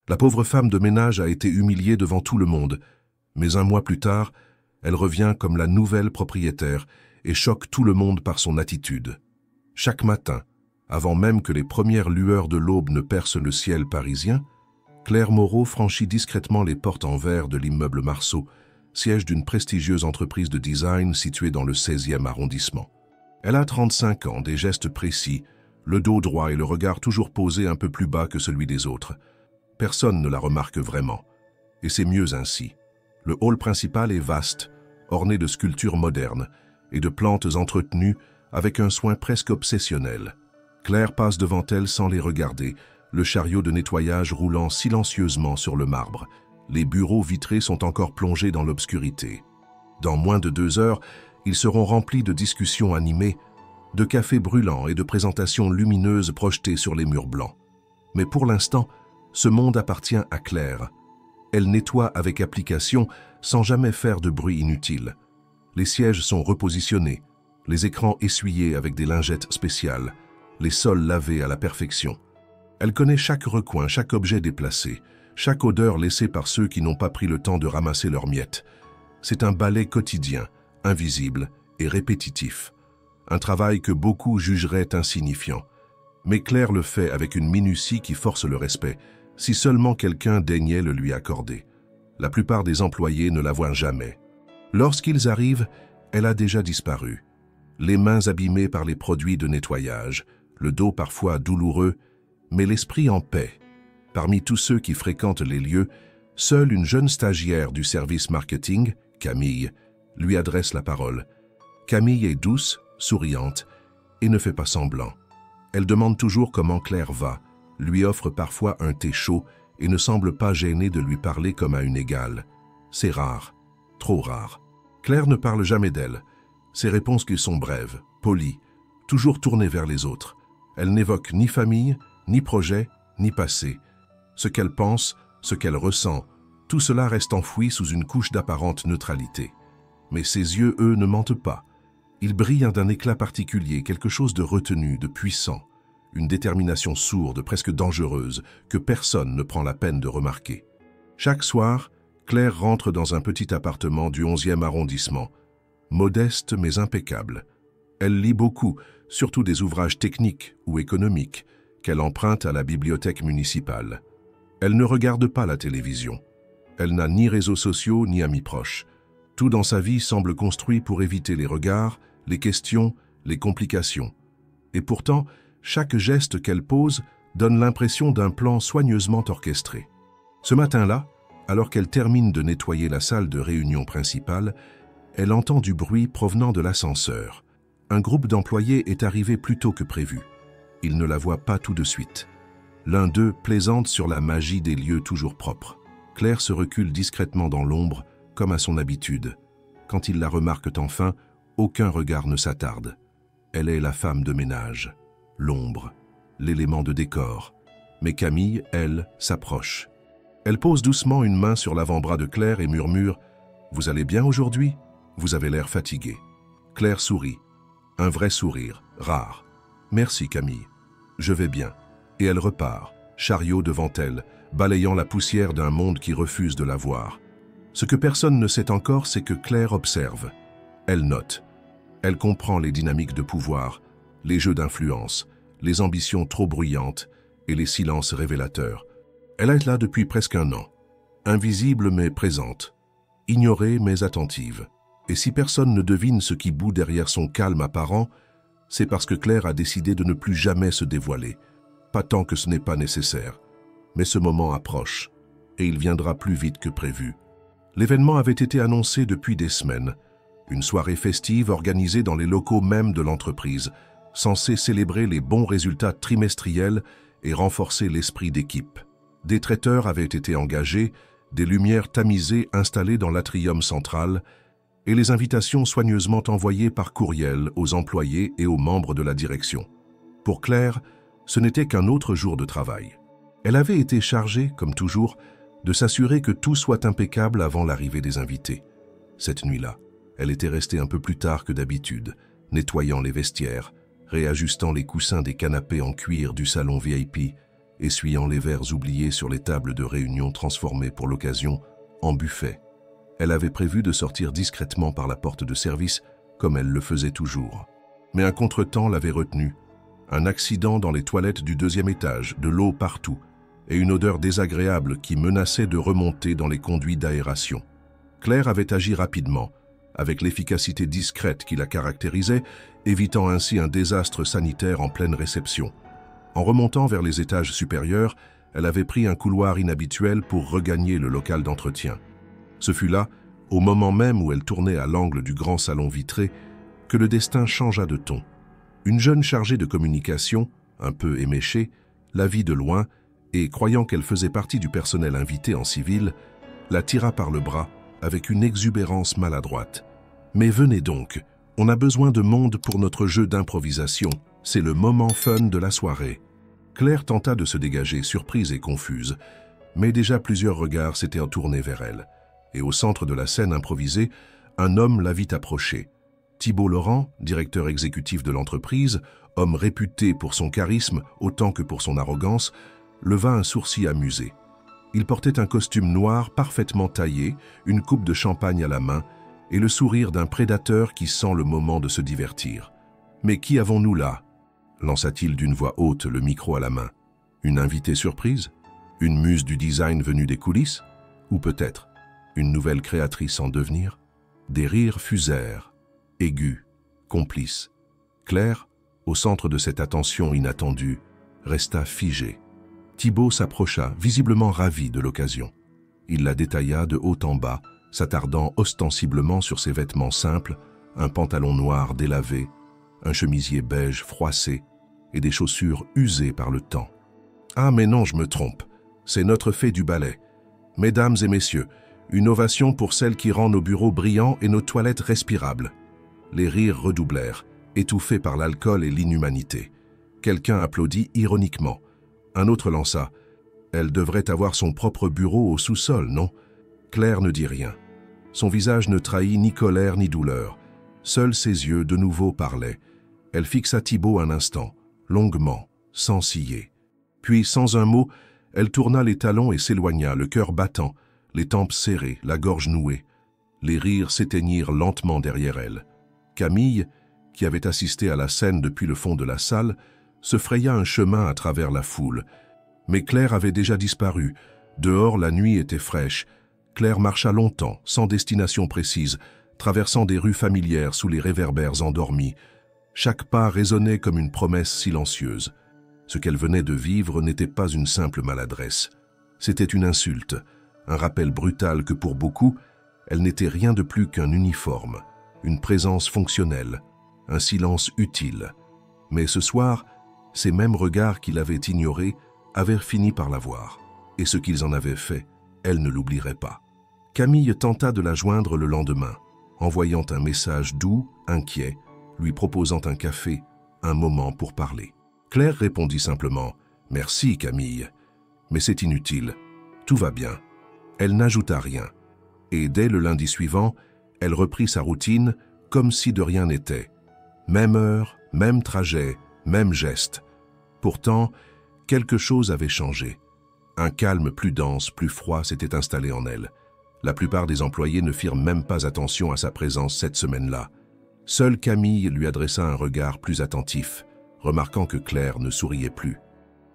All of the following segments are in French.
La pauvre femme de ménage a été humiliée devant tout le monde, mais un mois plus tard, elle revient comme la nouvelle propriétaire et choque tout le monde par son attitude. Chaque matin, avant même que les premières lueurs de l'aube ne percent le ciel parisien, Claire Moreau franchit discrètement les portes en verre de l'immeuble Marceau, siège d'une prestigieuse entreprise de design située dans le 16e arrondissement. Elle a 35 ans, des gestes précis, le dos droit et le regard toujours posé un peu plus bas que celui des autres. Personne ne la remarque vraiment, et c'est mieux ainsi. Le hall principal est vaste, orné de sculptures modernes et de plantes entretenues avec un soin presque obsessionnel. Claire passe devant elle sans les regarder, le chariot de nettoyage roulant silencieusement sur le marbre. Les bureaux vitrés sont encore plongés dans l'obscurité. Dans moins de 2 heures, ils seront remplis de discussions animées, de cafés brûlants et de présentations lumineuses projetées sur les murs blancs. Mais pour l'instant, ce monde appartient à Claire. Elle nettoie avec application sans jamais faire de bruit inutile. Les sièges sont repositionnés, les écrans essuyés avec des lingettes spéciales, les sols lavés à la perfection. Elle connaît chaque recoin, chaque objet déplacé, chaque odeur laissée par ceux qui n'ont pas pris le temps de ramasser leurs miettes. C'est un balai quotidien, invisible et répétitif. Un travail que beaucoup jugeraient insignifiant. Mais Claire le fait avec une minutie qui force le respect, si seulement quelqu'un daignait le lui accorder. La plupart des employés ne la voient jamais. Lorsqu'ils arrivent, elle a déjà disparu. Les mains abîmées par les produits de nettoyage, le dos parfois douloureux, mais l'esprit en paix. Parmi tous ceux qui fréquentent les lieux, seule une jeune stagiaire du service marketing, Camille, lui adresse la parole. Camille est douce, souriante et ne fait pas semblant. Elle demande toujours comment Claire va, lui offre parfois un thé chaud et ne semble pas gênée de lui parler comme à une égale. C'est rare, trop rare. Claire ne parle jamais d'elle. Ses réponses qui sont brèves, polies, toujours tournées vers les autres. Elle n'évoque ni famille, ni projet, ni passé. Ce qu'elle pense, ce qu'elle ressent, tout cela reste enfoui sous une couche d'apparente neutralité. Mais ses yeux, eux, ne mentent pas. Ils brillent d'un éclat particulier, quelque chose de retenu, de puissant, une détermination sourde, presque dangereuse, que personne ne prend la peine de remarquer. Chaque soir, Claire rentre dans un petit appartement du 11e arrondissement, modeste mais impeccable. Elle lit beaucoup, surtout des ouvrages techniques ou économiques, qu'elle emprunte à la bibliothèque municipale. Elle ne regarde pas la télévision. Elle n'a ni réseaux sociaux ni amis proches. Tout dans sa vie semble construit pour éviter les regards, les questions, les complications. Et pourtant, chaque geste qu'elle pose donne l'impression d'un plan soigneusement orchestré. Ce matin-là, alors qu'elle termine de nettoyer la salle de réunion principale, elle entend du bruit provenant de l'ascenseur. Un groupe d'employés est arrivé plus tôt que prévu. Ils ne la voient pas tout de suite. L'un d'eux plaisante sur la magie des lieux toujours propres. Claire se recule discrètement dans l'ombre, comme à son habitude. Quand ils la remarquent enfin, aucun regard ne s'attarde. Elle est la femme de ménage, l'ombre, l'élément de décor. Mais Camille, elle, s'approche. Elle pose doucement une main sur l'avant-bras de Claire et murmure « Vous allez bien aujourd'hui ? Vous avez l'air fatigué. » Claire sourit. Un vrai sourire, rare. « Merci Camille. Je vais bien. » Et elle repart, chariot devant elle, balayant la poussière d'un monde qui refuse de la voir. Ce que personne ne sait encore, c'est que Claire observe. Elle note. Elle comprend les dynamiques de pouvoir, les jeux d'influence, les ambitions trop bruyantes et les silences révélateurs. Elle est là depuis presque 1 an. Invisible mais présente. Ignorée mais attentive. Et si personne ne devine ce qui bout derrière son calme apparent, c'est parce que Claire a décidé de ne plus jamais se dévoiler. Pas tant que ce n'est pas nécessaire. Mais ce moment approche, et il viendra plus vite que prévu. L'événement avait été annoncé depuis des semaines. Une soirée festive organisée dans les locaux même de l'entreprise, censée célébrer les bons résultats trimestriels et renforcer l'esprit d'équipe. Des traiteurs avaient été engagés, des lumières tamisées installées dans l'atrium central, et les invitations soigneusement envoyées par courriel aux employés et aux membres de la direction. Pour Claire, ce n'était qu'un autre jour de travail. Elle avait été chargée, comme toujours, de s'assurer que tout soit impeccable avant l'arrivée des invités. Cette nuit-là, elle était restée un peu plus tard que d'habitude, nettoyant les vestiaires, réajustant les coussins des canapés en cuir du salon VIP essuyant les verres oubliés sur les tables de réunion transformées pour l'occasion en buffet. Elle avait prévu de sortir discrètement par la porte de service, comme elle le faisait toujours. Mais un contretemps l'avait retenue. Un accident dans les toilettes du 2e étage, de l'eau partout, et une odeur désagréable qui menaçait de remonter dans les conduits d'aération. Claire avait agi rapidement, avec l'efficacité discrète qui la caractérisait, évitant ainsi un désastre sanitaire en pleine réception. En remontant vers les étages supérieurs, elle avait pris un couloir inhabituel pour regagner le local d'entretien. Ce fut là, au moment même où elle tournait à l'angle du grand salon vitré, que le destin changea de ton. Une jeune chargée de communication, un peu éméchée, la vit de loin et, croyant qu'elle faisait partie du personnel invité en civil, la tira par le bras avec une exubérance maladroite. « Mais venez donc, on a besoin de monde pour notre jeu d'improvisation. C'est le moment fun de la soirée. » Claire tenta de se dégager, surprise et confuse, mais déjà plusieurs regards s'étaient tournés vers elle. Et au centre de la scène improvisée, un homme la vit approcher. Thibault Laurent, directeur exécutif de l'entreprise, homme réputé pour son charisme autant que pour son arrogance, leva un sourcil amusé. Il portait un costume noir parfaitement taillé, une coupe de champagne à la main et le sourire d'un prédateur qui sent le moment de se divertir. « Mais qui avons-nous là ?» lança-t-il d'une voix haute, le micro à la main. Une invitée surprise? Une muse du design venue des coulisses? Ou peut-être une nouvelle créatrice en devenir? Des rires fusèrent, aigus, complices. Claire, au centre de cette attention inattendue, resta figée. Thibault s'approcha, visiblement ravi de l'occasion. Il la détailla de haut en bas, s'attardant ostensiblement sur ses vêtements simples, un pantalon noir délavé, un chemisier beige froissé et des chaussures usées par le temps. « Ah mais non, je me trompe, c'est notre fée du ballet. Mesdames et messieurs, une ovation pour celle qui rend nos bureaux brillants et nos toilettes respirables. » Les rires redoublèrent, étouffés par l'alcool et l'inhumanité. Quelqu'un applaudit ironiquement. Un autre lança. « Elle devrait avoir son propre bureau au sous-sol, non ?» Claire ne dit rien. Son visage ne trahit ni colère ni douleur. Seuls ses yeux, de nouveau, parlaient. Elle fixa Thibault un instant, longuement, sans ciller. Puis, sans un mot, elle tourna les talons et s'éloigna, le cœur battant, les tempes serrées, la gorge nouée. Les rires s'éteignirent lentement derrière elle. Camille, qui avait assisté à la scène depuis le fond de la salle, se fraya un chemin à travers la foule. Mais Claire avait déjà disparu. Dehors, la nuit était fraîche. Claire marcha longtemps, sans destination précise, traversant des rues familières sous les réverbères endormis. Chaque pas résonnait comme une promesse silencieuse. Ce qu'elle venait de vivre n'était pas une simple maladresse. C'était une insulte, un rappel brutal que pour beaucoup, elle n'était rien de plus qu'un uniforme, une présence fonctionnelle, un silence utile. Mais ce soir, ces mêmes regards qui l'avaient ignorée avaient fini par la voir. Et ce qu'ils en avaient fait, elle ne l'oublierait pas. Camille tenta de la joindre le lendemain, envoyant un message doux, inquiet, lui proposant un café, un moment pour parler. Claire répondit simplement « Merci Camille, mais c'est inutile, tout va bien ». Elle n'ajouta rien, et dès le lundi suivant, elle reprit sa routine comme si de rien n'était. Même heure, même trajet, même geste. Pourtant, quelque chose avait changé. Un calme plus dense, plus froid s'était installé en elle. La plupart des employés ne firent même pas attention à sa présence cette semaine-là. Seule Camille lui adressa un regard plus attentif, remarquant que Claire ne souriait plus.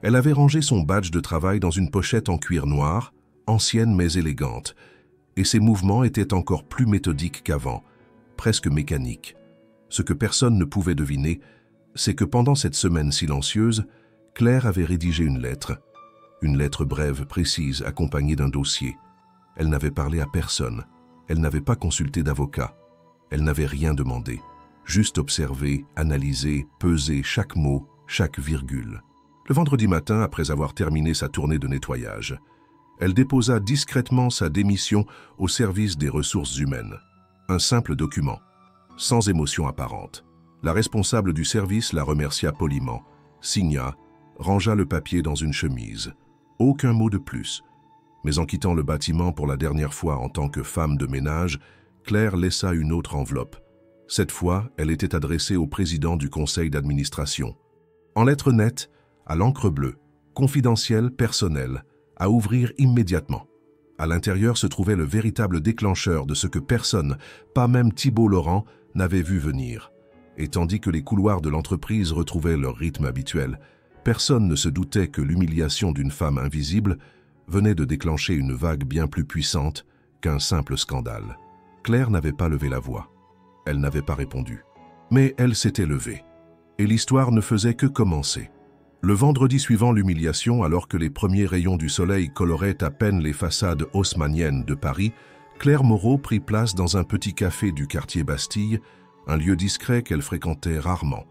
Elle avait rangé son badge de travail dans une pochette en cuir noir, ancienne mais élégante, et ses mouvements étaient encore plus méthodiques qu'avant, presque mécaniques. Ce que personne ne pouvait deviner, c'est que pendant cette semaine silencieuse, Claire avait rédigé une lettre brève, précise, accompagnée d'un dossier. Elle n'avait parlé à personne, elle n'avait pas consulté d'avocat, elle n'avait rien demandé, juste observé, analysé, pesé chaque mot, chaque virgule. Le vendredi matin, après avoir terminé sa tournée de nettoyage, elle déposa discrètement sa démission au service des ressources humaines. Un simple document, sans émotion apparente. La responsable du service la remercia poliment, signa, rangea le papier dans une chemise. Aucun mot de plus. Mais en quittant le bâtiment pour la dernière fois en tant que femme de ménage, Claire laissa une autre enveloppe. Cette fois, elle était adressée au président du conseil d'administration. En lettres nettes, à l'encre bleue, confidentiel, personnel, à ouvrir immédiatement. À l'intérieur se trouvait le véritable déclencheur de ce que personne, pas même Thibault Laurent, n'avait vu venir. Et tandis que les couloirs de l'entreprise retrouvaient leur rythme habituel, personne ne se doutait que l'humiliation d'une femme invisible venait de déclencher une vague bien plus puissante qu'un simple scandale. Claire n'avait pas levé la voix. Elle n'avait pas répondu. Mais elle s'était levée. Et l'histoire ne faisait que commencer. Le vendredi suivant l'humiliation, alors que les premiers rayons du soleil coloraient à peine les façades haussmanniennes de Paris, Claire Moreau prit place dans un petit café du quartier Bastille, un lieu discret qu'elle fréquentait rarement.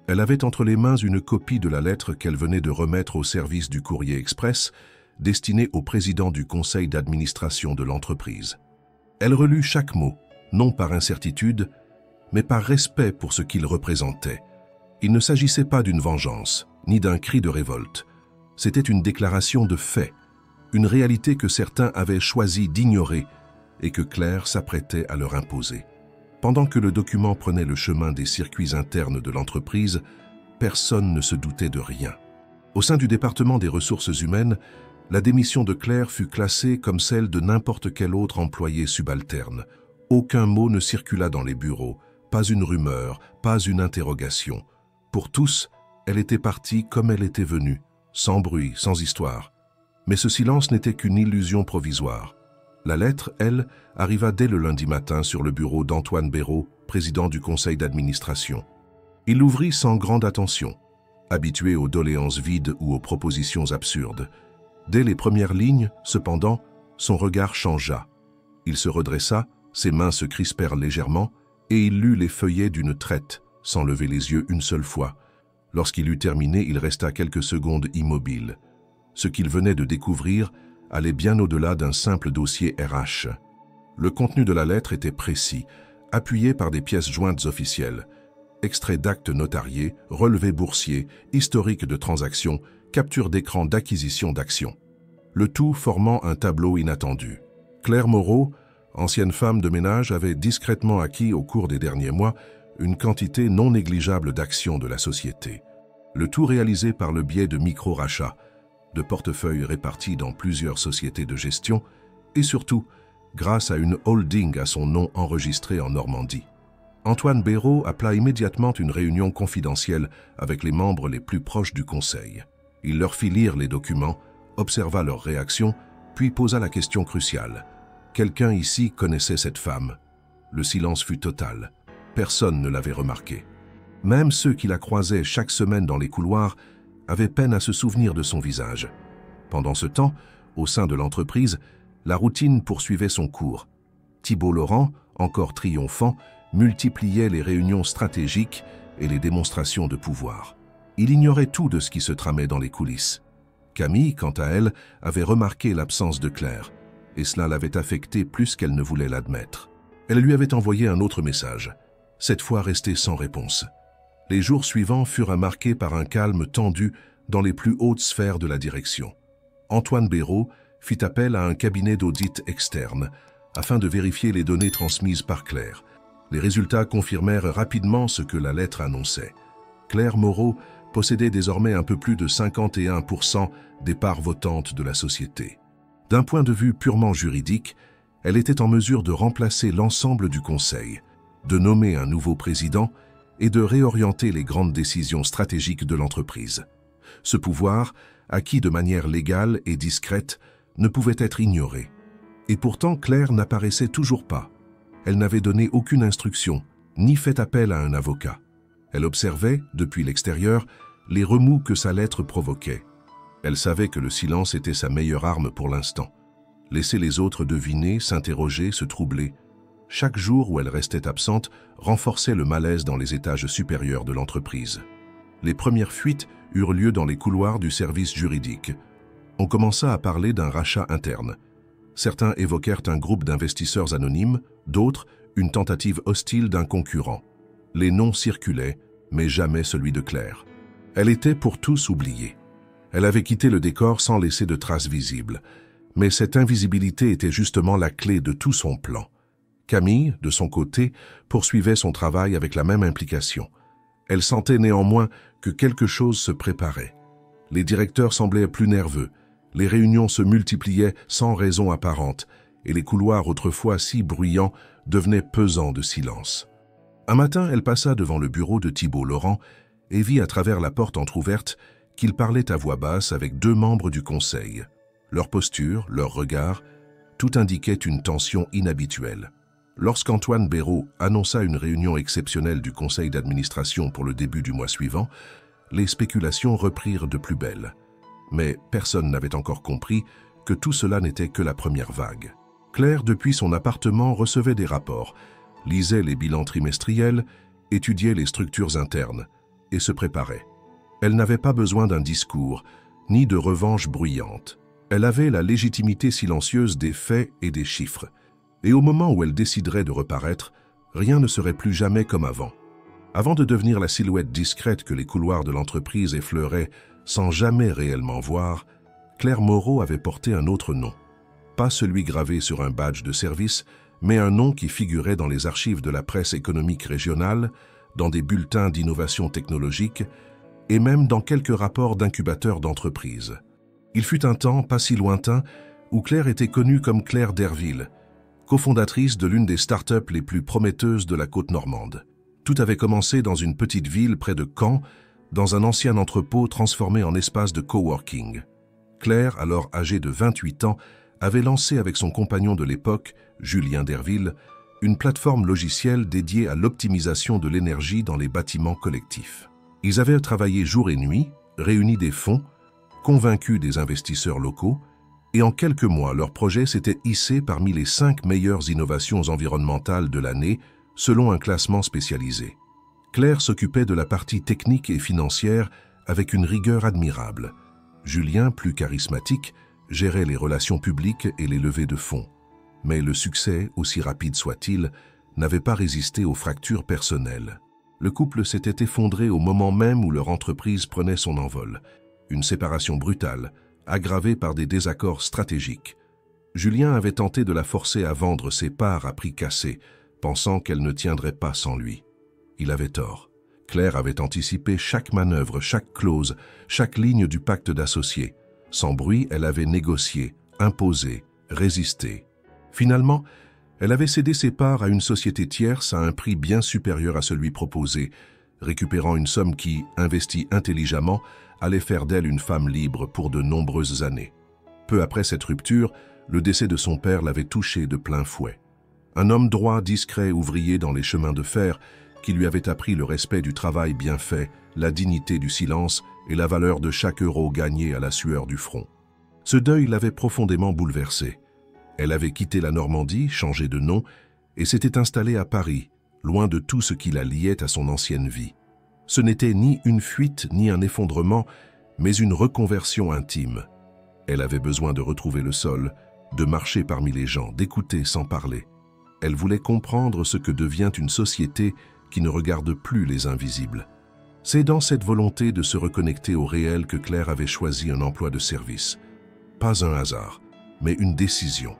Elle avait entre les mains une copie de la lettre qu'elle venait de remettre au service du courrier express, destinée au président du conseil d'administration de l'entreprise. Elle relut chaque mot, non par incertitude, mais par respect pour ce qu'il représentait. Il ne s'agissait pas d'une vengeance, ni d'un cri de révolte. C'était une déclaration de fait, une réalité que certains avaient choisi d'ignorer et que Claire s'apprêtait à leur imposer. Pendant que le document prenait le chemin des circuits internes de l'entreprise, personne ne se doutait de rien. Au sein du département des ressources humaines, la démission de Claire fut classée comme celle de n'importe quel autre employé subalterne. Aucun mot ne circula dans les bureaux, pas une rumeur, pas une interrogation. Pour tous, elle était partie comme elle était venue, sans bruit, sans histoire. Mais ce silence n'était qu'une illusion provisoire. La lettre, elle, arriva dès le lundi matin sur le bureau d'Antoine Béraud, président du conseil d'administration. Il l'ouvrit sans grande attention, habitué aux doléances vides ou aux propositions absurdes. Dès les premières lignes, cependant, son regard changea. Il se redressa, ses mains se crispèrent légèrement, et il lut les feuillets d'une traite, sans lever les yeux une seule fois. Lorsqu'il eut terminé, il resta quelques secondes immobile. Ce qu'il venait de découvrir allait bien au-delà d'un simple dossier RH. Le contenu de la lettre était précis, appuyé par des pièces jointes officielles. Extraits d'actes notariés, relevés boursiers, historiques de transactions, capture d'écran d'acquisition d'actions. Le tout formant un tableau inattendu. Claire Moreau, ancienne femme de ménage, avait discrètement acquis au cours des derniers mois une quantité non négligeable d'actions de la société. Le tout réalisé par le biais de micro-rachats, de portefeuilles répartis dans plusieurs sociétés de gestion et surtout grâce à une holding à son nom enregistrée en Normandie. Antoine Béraud appela immédiatement une réunion confidentielle avec les membres les plus proches du conseil. Il leur fit lire les documents, observa leurs réactions, puis posa la question cruciale. Quelqu'un ici connaissait cette femme. Le silence fut total. Personne ne l'avait remarqué. Même ceux qui la croisaient chaque semaine dans les couloirs avaient peine à se souvenir de son visage. Pendant ce temps, au sein de l'entreprise, la routine poursuivait son cours. Thibault Laurent, encore triomphant, multipliait les réunions stratégiques et les démonstrations de pouvoir. Il ignorait tout de ce qui se tramait dans les coulisses. Camille, quant à elle, avait remarqué l'absence de Claire, et cela l'avait affectée plus qu'elle ne voulait l'admettre. Elle lui avait envoyé un autre message, cette fois resté sans réponse. Les jours suivants furent marqués par un calme tendu dans les plus hautes sphères de la direction. Antoine Béraud fit appel à un cabinet d'audit externe afin de vérifier les données transmises par Claire. Les résultats confirmèrent rapidement ce que la lettre annonçait. Claire Moreau possédait désormais un peu plus de 51% des parts votantes de la société. D'un point de vue purement juridique, elle était en mesure de remplacer l'ensemble du conseil, de nommer un nouveau président et de réorienter les grandes décisions stratégiques de l'entreprise. Ce pouvoir, acquis de manière légale et discrète, ne pouvait être ignoré. Et pourtant, Claire n'apparaissait toujours pas. Elle n'avait donné aucune instruction, ni fait appel à un avocat. Elle observait, depuis l'extérieur, les remous que sa lettre provoquait. Elle savait que le silence était sa meilleure arme pour l'instant. Laisser les autres deviner, s'interroger, se troubler. Chaque jour où elle restait absente renforçait le malaise dans les étages supérieurs de l'entreprise. Les premières fuites eurent lieu dans les couloirs du service juridique. On commença à parler d'un rachat interne. Certains évoquèrent un groupe d'investisseurs anonymes, d'autres, une tentative hostile d'un concurrent. Les noms circulaient, mais jamais celui de Claire. Elle était pour tous oubliée. Elle avait quitté le décor sans laisser de traces visibles. Mais cette invisibilité était justement la clé de tout son plan. Camille, de son côté, poursuivait son travail avec la même implication. Elle sentait néanmoins que quelque chose se préparait. Les directeurs semblaient plus nerveux, les réunions se multipliaient sans raison apparente, et les couloirs autrefois si bruyants devenaient pesants de silence. Un matin, elle passa devant le bureau de Thibault Laurent et vit à travers la porte entr'ouverte qu'il parlait à voix basse avec 2 membres du conseil. Leur posture, leur regard, tout indiquait une tension inhabituelle. Lorsqu'Antoine Béraud annonça une réunion exceptionnelle du conseil d'administration pour le début du mois suivant, les spéculations reprirent de plus belle. Mais personne n'avait encore compris que tout cela n'était que la première vague. Claire, depuis son appartement, recevait des rapports, lisait les bilans trimestriels, étudiait les structures internes et se préparait. Elle n'avait pas besoin d'un discours, ni de revanche bruyante. Elle avait la légitimité silencieuse des faits et des chiffres. Et au moment où elle déciderait de reparaître, rien ne serait plus jamais comme avant. Avant de devenir la silhouette discrète que les couloirs de l'entreprise effleuraient sans jamais réellement voir, Claire Moreau avait porté un autre nom. Pas celui gravé sur un badge de service, mais un nom qui figurait dans les archives de la presse économique régionale, dans des bulletins d'innovation technologique et même dans quelques rapports d'incubateurs d'entreprises. Il fut un temps, pas si lointain, où Claire était connue comme Claire Derville, cofondatrice de l'une des startups les plus prometteuses de la côte normande. Tout avait commencé dans une petite ville près de Caen, dans un ancien entrepôt transformé en espace de coworking. Claire, alors âgée de 28 ans, avait lancé avec son compagnon de l'époque, Julien Derville, une plateforme logicielle dédiée à l'optimisation de l'énergie dans les bâtiments collectifs. Ils avaient travaillé jour et nuit, réuni des fonds, convaincu des investisseurs locaux, et en quelques mois, leur projet s'était hissé parmi les 5 meilleures innovations environnementales de l'année, selon un classement spécialisé. Claire s'occupait de la partie technique et financière avec une rigueur admirable. Julien, plus charismatique, gérait les relations publiques et les levées de fonds. Mais le succès, aussi rapide soit-il, n'avait pas résisté aux fractures personnelles. Le couple s'était effondré au moment même où leur entreprise prenait son envol. Une séparation brutale, aggravée par des désaccords stratégiques. Julien avait tenté de la forcer à vendre ses parts à prix cassé, pensant qu'elle ne tiendrait pas sans lui. Il avait tort. Claire avait anticipé chaque manœuvre, chaque clause, chaque ligne du pacte d'associés. Sans bruit, elle avait négocié, imposé, résisté. Finalement, elle avait cédé ses parts à une société tierce à un prix bien supérieur à celui proposé, récupérant une somme qui, investie intelligemment, allait faire d'elle une femme libre pour de nombreuses années. Peu après cette rupture, le décès de son père l'avait touchée de plein fouet. Un homme droit, discret, ouvrier dans les chemins de fer, qui lui avait appris le respect du travail bien fait, la dignité du silence et la valeur de chaque euro gagné à la sueur du front. Ce deuil l'avait profondément bouleversée. Elle avait quitté la Normandie, changé de nom, et s'était installée à Paris, loin de tout ce qui la liait à son ancienne vie. Ce n'était ni une fuite ni un effondrement, mais une reconversion intime. Elle avait besoin de retrouver le sol, de marcher parmi les gens, d'écouter sans parler. Elle voulait comprendre ce que devient une société qui ne regarde plus les invisibles. C'est dans cette volonté de se reconnecter au réel que Claire avait choisi un emploi de service. Pas un hasard, mais une décision.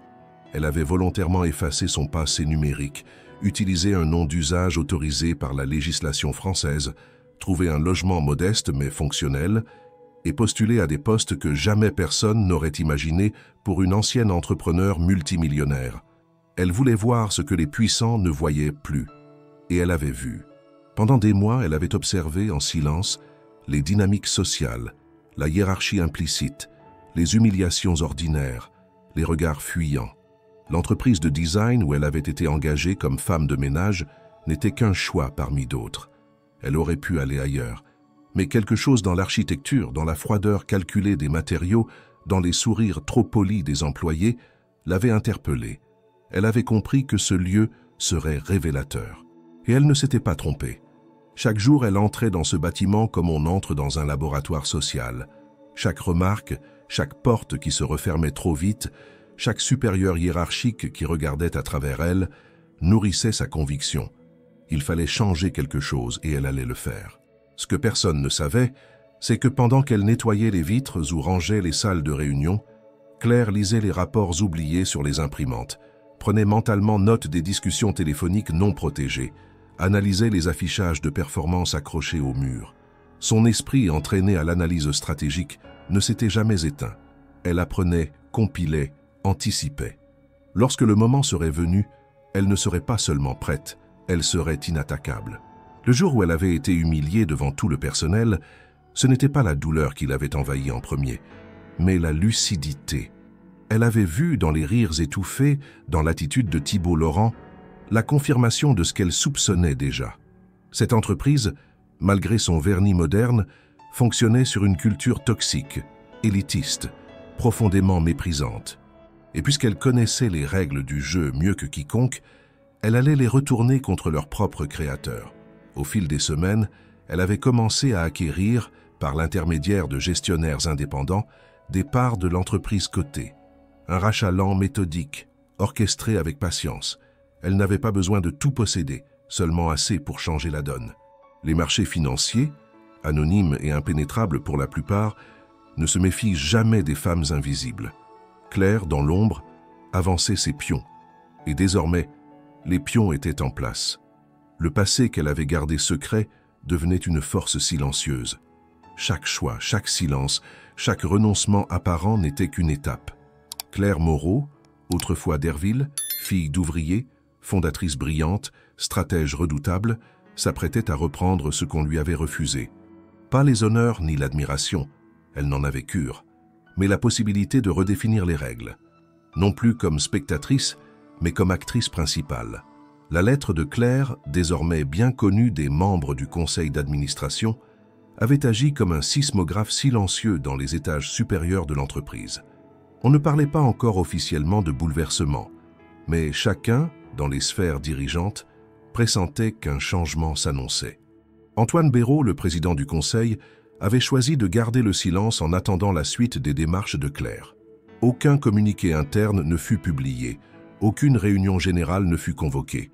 Elle avait volontairement effacé son passé numérique, utilisé un nom d'usage autorisé par la législation française, trouvé un logement modeste mais fonctionnel, et postulé à des postes que jamais personne n'aurait imaginé pour une ancienne entrepreneure multimillionnaire. Elle voulait voir ce que les puissants ne voyaient plus. Et elle avait vu. Pendant des mois, elle avait observé en silence les dynamiques sociales, la hiérarchie implicite, les humiliations ordinaires, les regards fuyants. L'entreprise de design où elle avait été engagée comme femme de ménage n'était qu'un choix parmi d'autres. Elle aurait pu aller ailleurs. Mais quelque chose dans l'architecture, dans la froideur calculée des matériaux, dans les sourires trop polis des employés, l'avait interpellée. Elle avait compris que ce lieu serait révélateur. Et elle ne s'était pas trompée. Chaque jour, elle entrait dans ce bâtiment comme on entre dans un laboratoire social. Chaque remarque, chaque porte qui se refermait trop vite, chaque supérieur hiérarchique qui regardait à travers elle, nourrissait sa conviction. Il fallait changer quelque chose et elle allait le faire. Ce que personne ne savait, c'est que pendant qu'elle nettoyait les vitres ou rangeait les salles de réunion, Claire lisait les rapports oubliés sur les imprimantes, prenait mentalement note des discussions téléphoniques non protégées, analysait les affichages de performance accrochés au mur. Son esprit, entraîné à l'analyse stratégique, ne s'était jamais éteint. Elle apprenait, compilait, anticipait. Lorsque le moment serait venu, elle ne serait pas seulement prête, elle serait inattaquable. Le jour où elle avait été humiliée devant tout le personnel, ce n'était pas la douleur qui l'avait envahie en premier, mais la lucidité. Elle avait vu dans les rires étouffés, dans l'attitude de Thibault Laurent, la confirmation de ce qu'elle soupçonnait déjà. Cette entreprise, malgré son vernis moderne, fonctionnait sur une culture toxique, élitiste, profondément méprisante. Et puisqu'elle connaissait les règles du jeu mieux que quiconque, elle allait les retourner contre leur propre créateur. Au fil des semaines, elle avait commencé à acquérir, par l'intermédiaire de gestionnaires indépendants, des parts de l'entreprise cotée. Un rachat lent, méthodique, orchestré avec patience. Elle n'avait pas besoin de tout posséder, seulement assez pour changer la donne. Les marchés financiers, anonymes et impénétrables pour la plupart, ne se méfient jamais des femmes invisibles. Claire, dans l'ombre, avançait ses pions. Et désormais, les pions étaient en place. Le passé qu'elle avait gardé secret devenait une force silencieuse. Chaque choix, chaque silence, chaque renoncement apparent n'était qu'une étape. Claire Moreau, autrefois d'Herville, fille d'ouvrier, fondatrice brillante, stratège redoutable, s'apprêtait à reprendre ce qu'on lui avait refusé. Pas les honneurs ni l'admiration, elle n'en avait cure, mais la possibilité de redéfinir les règles. Non plus comme spectatrice, mais comme actrice principale. La lettre de Claire, désormais bien connue des membres du conseil d'administration, avait agi comme un sismographe silencieux dans les étages supérieurs de l'entreprise. On ne parlait pas encore officiellement de bouleversement, mais chacun, dans les sphères dirigeantes, pressentait qu'un changement s'annonçait. Antoine Béraud, le président du conseil, avait choisi de garder le silence en attendant la suite des démarches de Claire. Aucun communiqué interne ne fut publié, aucune réunion générale ne fut convoquée.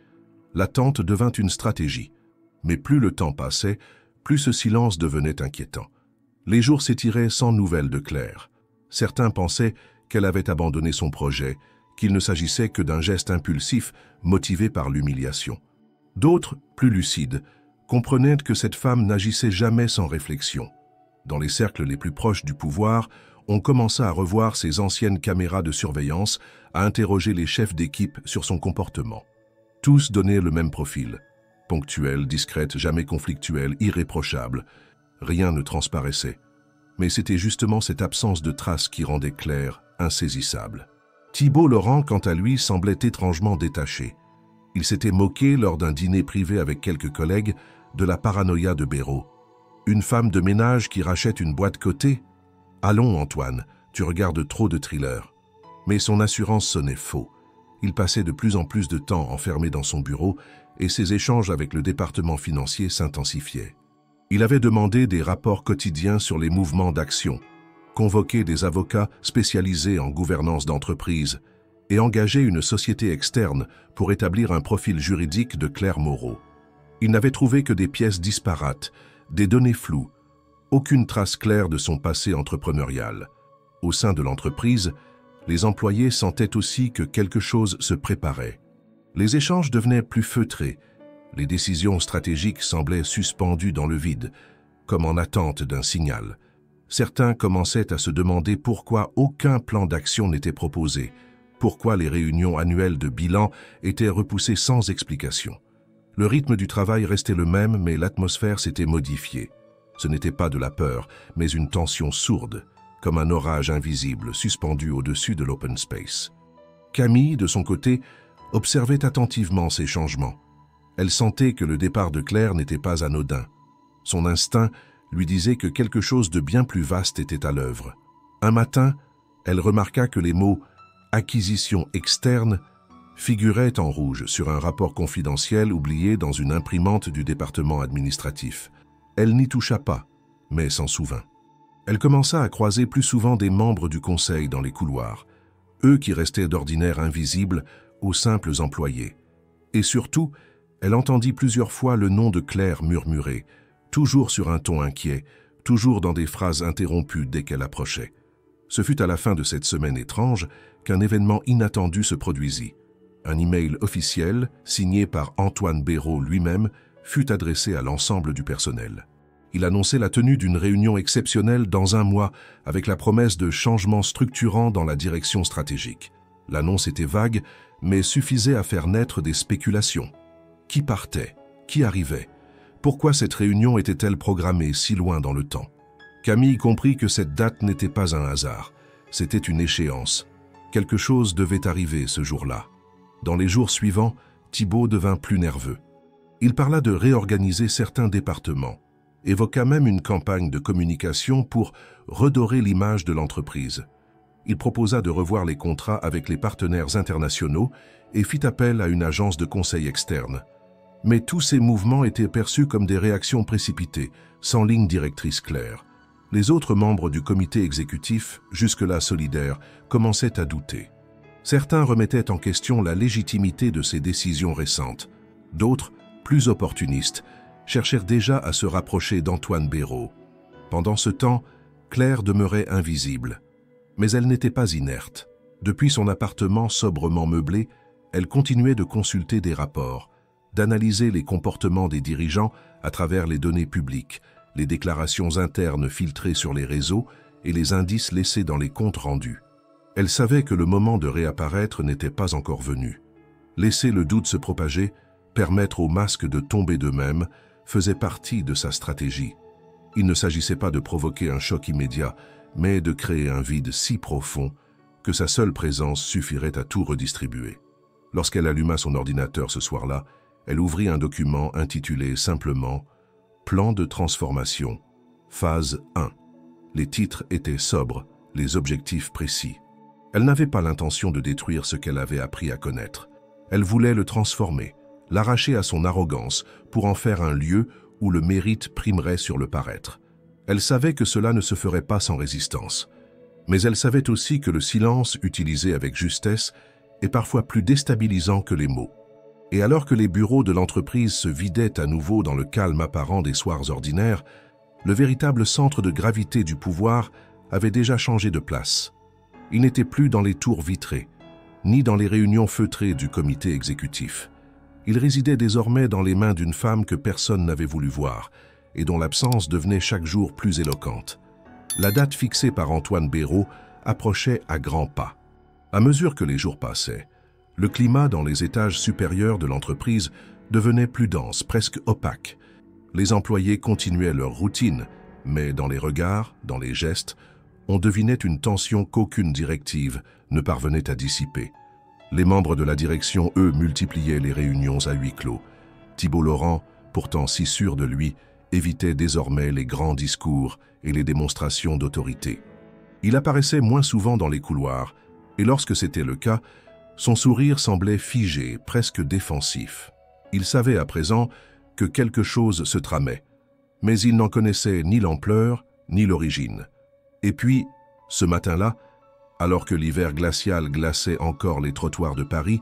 L'attente devint une stratégie. Mais plus le temps passait, plus ce silence devenait inquiétant. Les jours s'étiraient sans nouvelles de Claire. Certains pensaient qu'elle avait abandonné son projet, qu'il ne s'agissait que d'un geste impulsif motivé par l'humiliation. D'autres, plus lucides, comprenaient que cette femme n'agissait jamais sans réflexion. Dans les cercles les plus proches du pouvoir, on commença à revoir ses anciennes caméras de surveillance, à interroger les chefs d'équipe sur son comportement. Tous donnaient le même profil. Ponctuelle, discrète, jamais conflictuelle, irréprochable. Rien ne transparaissait. Mais c'était justement cette absence de traces qui rendait Claire insaisissable. Thibault Laurent, quant à lui, semblait étrangement détaché. Il s'était moqué lors d'un dîner privé avec quelques collègues de la paranoïa de Béraud. Une femme de ménage qui rachète une boîte cotée? Allons, Antoine, tu regardes trop de thrillers. Mais son assurance sonnait faux. Il passait de plus en plus de temps enfermé dans son bureau et ses échanges avec le département financier s'intensifiaient. Il avait demandé des rapports quotidiens sur les mouvements d'action, convoqué des avocats spécialisés en gouvernance d'entreprise et engagé une société externe pour établir un profil juridique de Claire Moreau. Il n'avait trouvé que des pièces disparates, des données floues, aucune trace claire de son passé entrepreneurial. Au sein de l'entreprise, les employés sentaient aussi que quelque chose se préparait. Les échanges devenaient plus feutrés, les décisions stratégiques semblaient suspendues dans le vide, comme en attente d'un signal. Certains commençaient à se demander pourquoi aucun plan d'action n'était proposé, pourquoi les réunions annuelles de bilan étaient repoussées sans explication. Le rythme du travail restait le même, mais l'atmosphère s'était modifiée. Ce n'était pas de la peur, mais une tension sourde, comme un orage invisible suspendu au-dessus de l'open space. Camille, de son côté, observait attentivement ces changements. Elle sentait que le départ de Claire n'était pas anodin. Son instinct lui disait que quelque chose de bien plus vaste était à l'œuvre. Un matin, elle remarqua que les mots « acquisition externe » figuraient en rouge sur un rapport confidentiel oublié dans une imprimante du département administratif. Elle n'y toucha pas, mais s'en souvint. Elle commença à croiser plus souvent des membres du conseil dans les couloirs, eux qui restaient d'ordinaire invisibles aux simples employés. Et surtout, elle entendit plusieurs fois le nom de Claire murmurer, toujours sur un ton inquiet, toujours dans des phrases interrompues dès qu'elle approchait. Ce fut à la fin de cette semaine étrange qu'un événement inattendu se produisit. Un email officiel, signé par Antoine Béraud lui-même, fut adressé à l'ensemble du personnel. Il annonçait la tenue d'une réunion exceptionnelle dans un mois avec la promesse de changements structurants dans la direction stratégique. L'annonce était vague, mais suffisait à faire naître des spéculations. Qui partait? Qui arrivait? Pourquoi cette réunion était-elle programmée si loin dans le temps? Camille comprit que cette date n'était pas un hasard. C'était une échéance. Quelque chose devait arriver ce jour-là. Dans les jours suivants, Thibault devint plus nerveux. Il parla de réorganiser certains départements, évoqua même une campagne de communication pour redorer l'image de l'entreprise. Il proposa de revoir les contrats avec les partenaires internationaux et fit appel à une agence de conseil externe. Mais tous ces mouvements étaient perçus comme des réactions précipitées, sans ligne directrice claire. Les autres membres du comité exécutif, jusque-là solidaires, commençaient à douter. Certains remettaient en question la légitimité de ces décisions récentes. D'autres, plus opportunistes, cherchèrent déjà à se rapprocher d'Antoine Béraud. Pendant ce temps, Claire demeurait invisible. Mais elle n'était pas inerte. Depuis son appartement sobrement meublé, elle continuait de consulter des rapports, d'analyser les comportements des dirigeants à travers les données publiques, les déclarations internes filtrées sur les réseaux et les indices laissés dans les comptes rendus. Elle savait que le moment de réapparaître n'était pas encore venu. Laisser le doute se propager, permettre aux masques de tomber d'eux-mêmes, faisait partie de sa stratégie. Il ne s'agissait pas de provoquer un choc immédiat, mais de créer un vide si profond que sa seule présence suffirait à tout redistribuer. Lorsqu'elle alluma son ordinateur ce soir-là, elle ouvrit un document intitulé simplement « Plan de transformation, phase 1 ». Les titres étaient sobres, les objectifs précis. Elle n'avait pas l'intention de détruire ce qu'elle avait appris à connaître. Elle voulait le transformer, l'arracher à son arrogance pour en faire un lieu où le mérite primerait sur le paraître. Elle savait que cela ne se ferait pas sans résistance. Mais elle savait aussi que le silence utilisé avec justesse est parfois plus déstabilisant que les mots. Et alors que les bureaux de l'entreprise se vidaient à nouveau dans le calme apparent des soirs ordinaires, le véritable centre de gravité du pouvoir avait déjà changé de place. Il n'était plus dans les tours vitrées, ni dans les réunions feutrées du comité exécutif. Il résidait désormais dans les mains d'une femme que personne n'avait voulu voir et dont l'absence devenait chaque jour plus éloquente. La date fixée par Antoine Béraud approchait à grands pas. À mesure que les jours passaient, le climat dans les étages supérieurs de l'entreprise devenait plus dense, presque opaque. Les employés continuaient leur routine, mais dans les regards, dans les gestes, on devinait une tension qu'aucune directive ne parvenait à dissiper. Les membres de la direction, eux, multipliaient les réunions à huis clos. Thibault Laurent, pourtant si sûr de lui, évitait désormais les grands discours et les démonstrations d'autorité. Il apparaissait moins souvent dans les couloirs, et lorsque c'était le cas, son sourire semblait figé, presque défensif. Il savait à présent que quelque chose se tramait, mais il n'en connaissait ni l'ampleur ni l'origine. Et puis, ce matin-là, alors que l'hiver glacial glaçait encore les trottoirs de Paris,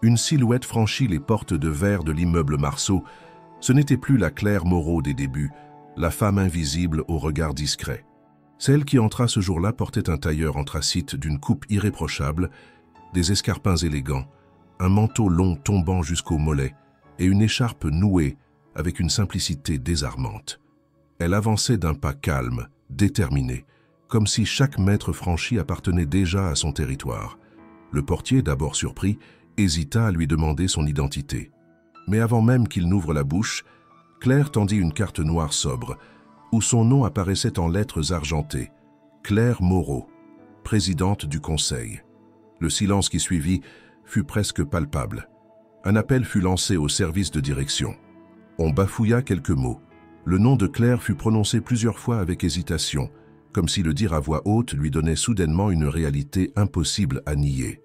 une silhouette franchit les portes de verre de l'immeuble Marceau. Ce n'était plus la Claire Moreau des débuts, la femme invisible au regard discret. Celle qui entra ce jour-là portait un tailleur anthracite d'une coupe irréprochable, des escarpins élégants, un manteau long tombant jusqu'aux mollets et une écharpe nouée avec une simplicité désarmante. Elle avançait d'un pas calme, déterminé, comme si chaque mètre franchi appartenait déjà à son territoire. Le portier, d'abord surpris, hésita à lui demander son identité. Mais avant même qu'il n'ouvre la bouche, Claire tendit une carte noire sobre, où son nom apparaissait en lettres argentées. Claire Moreau, présidente du conseil. Le silence qui suivit fut presque palpable. Un appel fut lancé au service de direction. On bafouilla quelques mots. Le nom de Claire fut prononcé plusieurs fois avec hésitation, comme si le dire à voix haute lui donnait soudainement une réalité impossible à nier.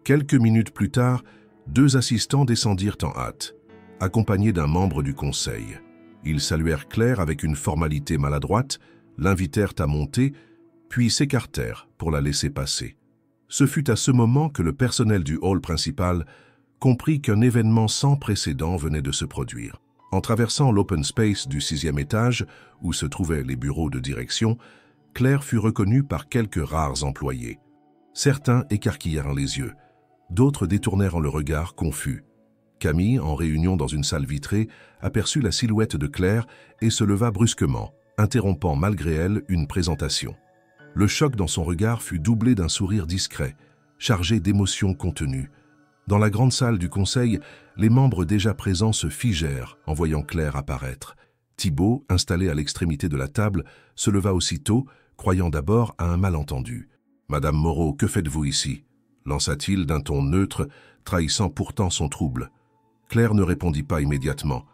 Quelques minutes plus tard, 2 assistants descendirent en hâte, accompagnés d'un membre du conseil. Ils saluèrent Claire avec une formalité maladroite, l'invitèrent à monter, puis s'écartèrent pour la laisser passer. Ce fut à ce moment que le personnel du hall principal comprit qu'un événement sans précédent venait de se produire. En traversant l'open space du 6e étage, où se trouvaient les bureaux de direction, Claire fut reconnue par quelques rares employés. Certains écarquillèrent les yeux, d'autres détournèrent le regard confus. Camille, en réunion dans une salle vitrée, aperçut la silhouette de Claire et se leva brusquement, interrompant malgré elle une présentation. Le choc dans son regard fut doublé d'un sourire discret, chargé d'émotions contenues. Dans la grande salle du conseil, les membres déjà présents se figèrent en voyant Claire apparaître. Thibault, installé à l'extrémité de la table, se leva aussitôt, croyant d'abord à un malentendu. « Madame Moreau, que faites-vous ici ?» lança-t-il d'un ton neutre, trahissant pourtant son trouble. Claire ne répondit pas immédiatement.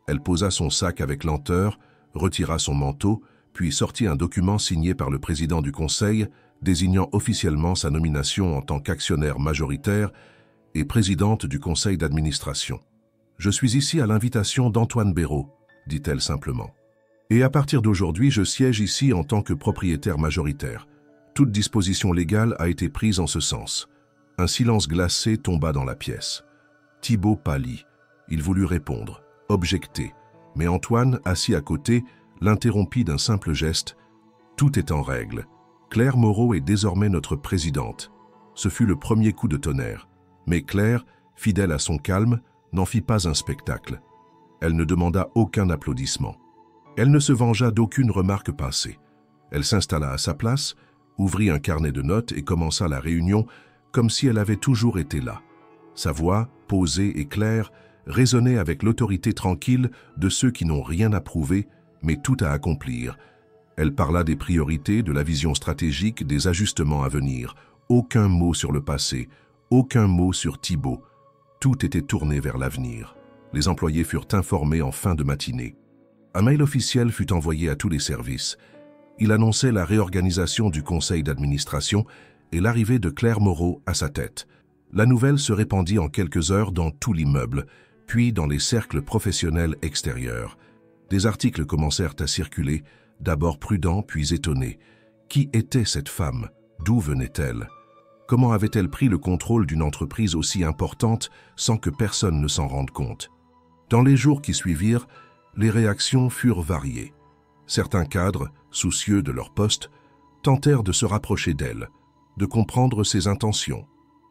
Elle posa son sac avec lenteur, retira son manteau, puis sortit un document signé par le président du conseil, désignant officiellement sa nomination en tant qu'actionnaire majoritaire et présidente du conseil d'administration. « Je suis ici à l'invitation d'Antoine Béraud, » dit-elle simplement. « Et à partir d'aujourd'hui, je siège ici en tant que propriétaire majoritaire. Toute disposition légale a été prise en ce sens. » Un silence glacé tomba dans la pièce. Thibault pâlit. Il voulut répondre, objecter, mais Antoine, assis à côté, l'interrompit d'un simple geste. « Tout est en règle. Claire Moreau est désormais notre présidente. » Ce fut le premier coup de tonnerre. Mais Claire, fidèle à son calme, n'en fit pas un spectacle. Elle ne demanda aucun applaudissement. Elle ne se vengea d'aucune remarque passée. Elle s'installa à sa place, ouvrit un carnet de notes et commença la réunion comme si elle avait toujours été là. Sa voix, posée et claire, résonnait avec l'autorité tranquille de ceux qui n'ont rien à prouver, mais tout à accomplir. Elle parla des priorités, de la vision stratégique, des ajustements à venir. Aucun mot sur le passé, aucun mot sur Thibault. Tout était tourné vers l'avenir. Les employés furent informés en fin de matinée. Un mail officiel fut envoyé à tous les services. Il annonçait la réorganisation du conseil d'administration et l'arrivée de Claire Moreau à sa tête. La nouvelle se répandit en quelques heures dans tout l'immeuble, puis dans les cercles professionnels extérieurs. Des articles commencèrent à circuler, d'abord prudents puis étonnés. Qui était cette femme? D'où venait-elle? Comment avait-elle pris le contrôle d'une entreprise aussi importante sans que personne ne s'en rende compte? Dans les jours qui suivirent, les réactions furent variées. Certains cadres, soucieux de leur poste, tentèrent de se rapprocher d'elle, de comprendre ses intentions.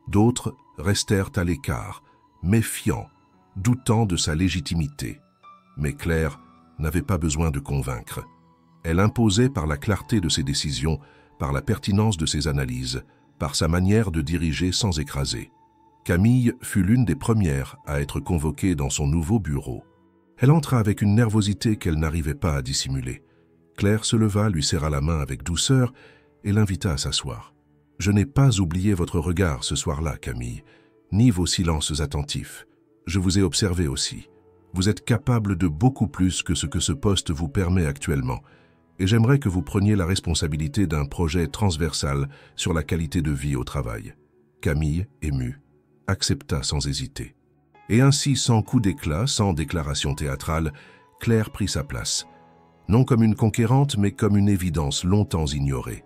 D'autres restèrent à l'écart, méfiants, doutant de sa légitimité. Mais Claire n'avait pas besoin de convaincre. Elle imposait par la clarté de ses décisions, par la pertinence de ses analyses, par sa manière de diriger sans écraser. Camille fut l'une des premières à être convoquée dans son nouveau bureau. Elle entra avec une nervosité qu'elle n'arrivait pas à dissimuler. Claire se leva, lui serra la main avec douceur et l'invita à s'asseoir. « Je n'ai pas oublié votre regard ce soir-là, Camille, ni vos silences attentifs. Je vous ai observé aussi. Vous êtes capable de beaucoup plus que ce que ce poste vous permet actuellement, et j'aimerais que vous preniez la responsabilité d'un projet transversal sur la qualité de vie au travail. » Camille, émue, accepta sans hésiter. Et ainsi, sans coup d'éclat, sans déclaration théâtrale, Claire prit sa place. Non comme une conquérante, mais comme une évidence longtemps ignorée.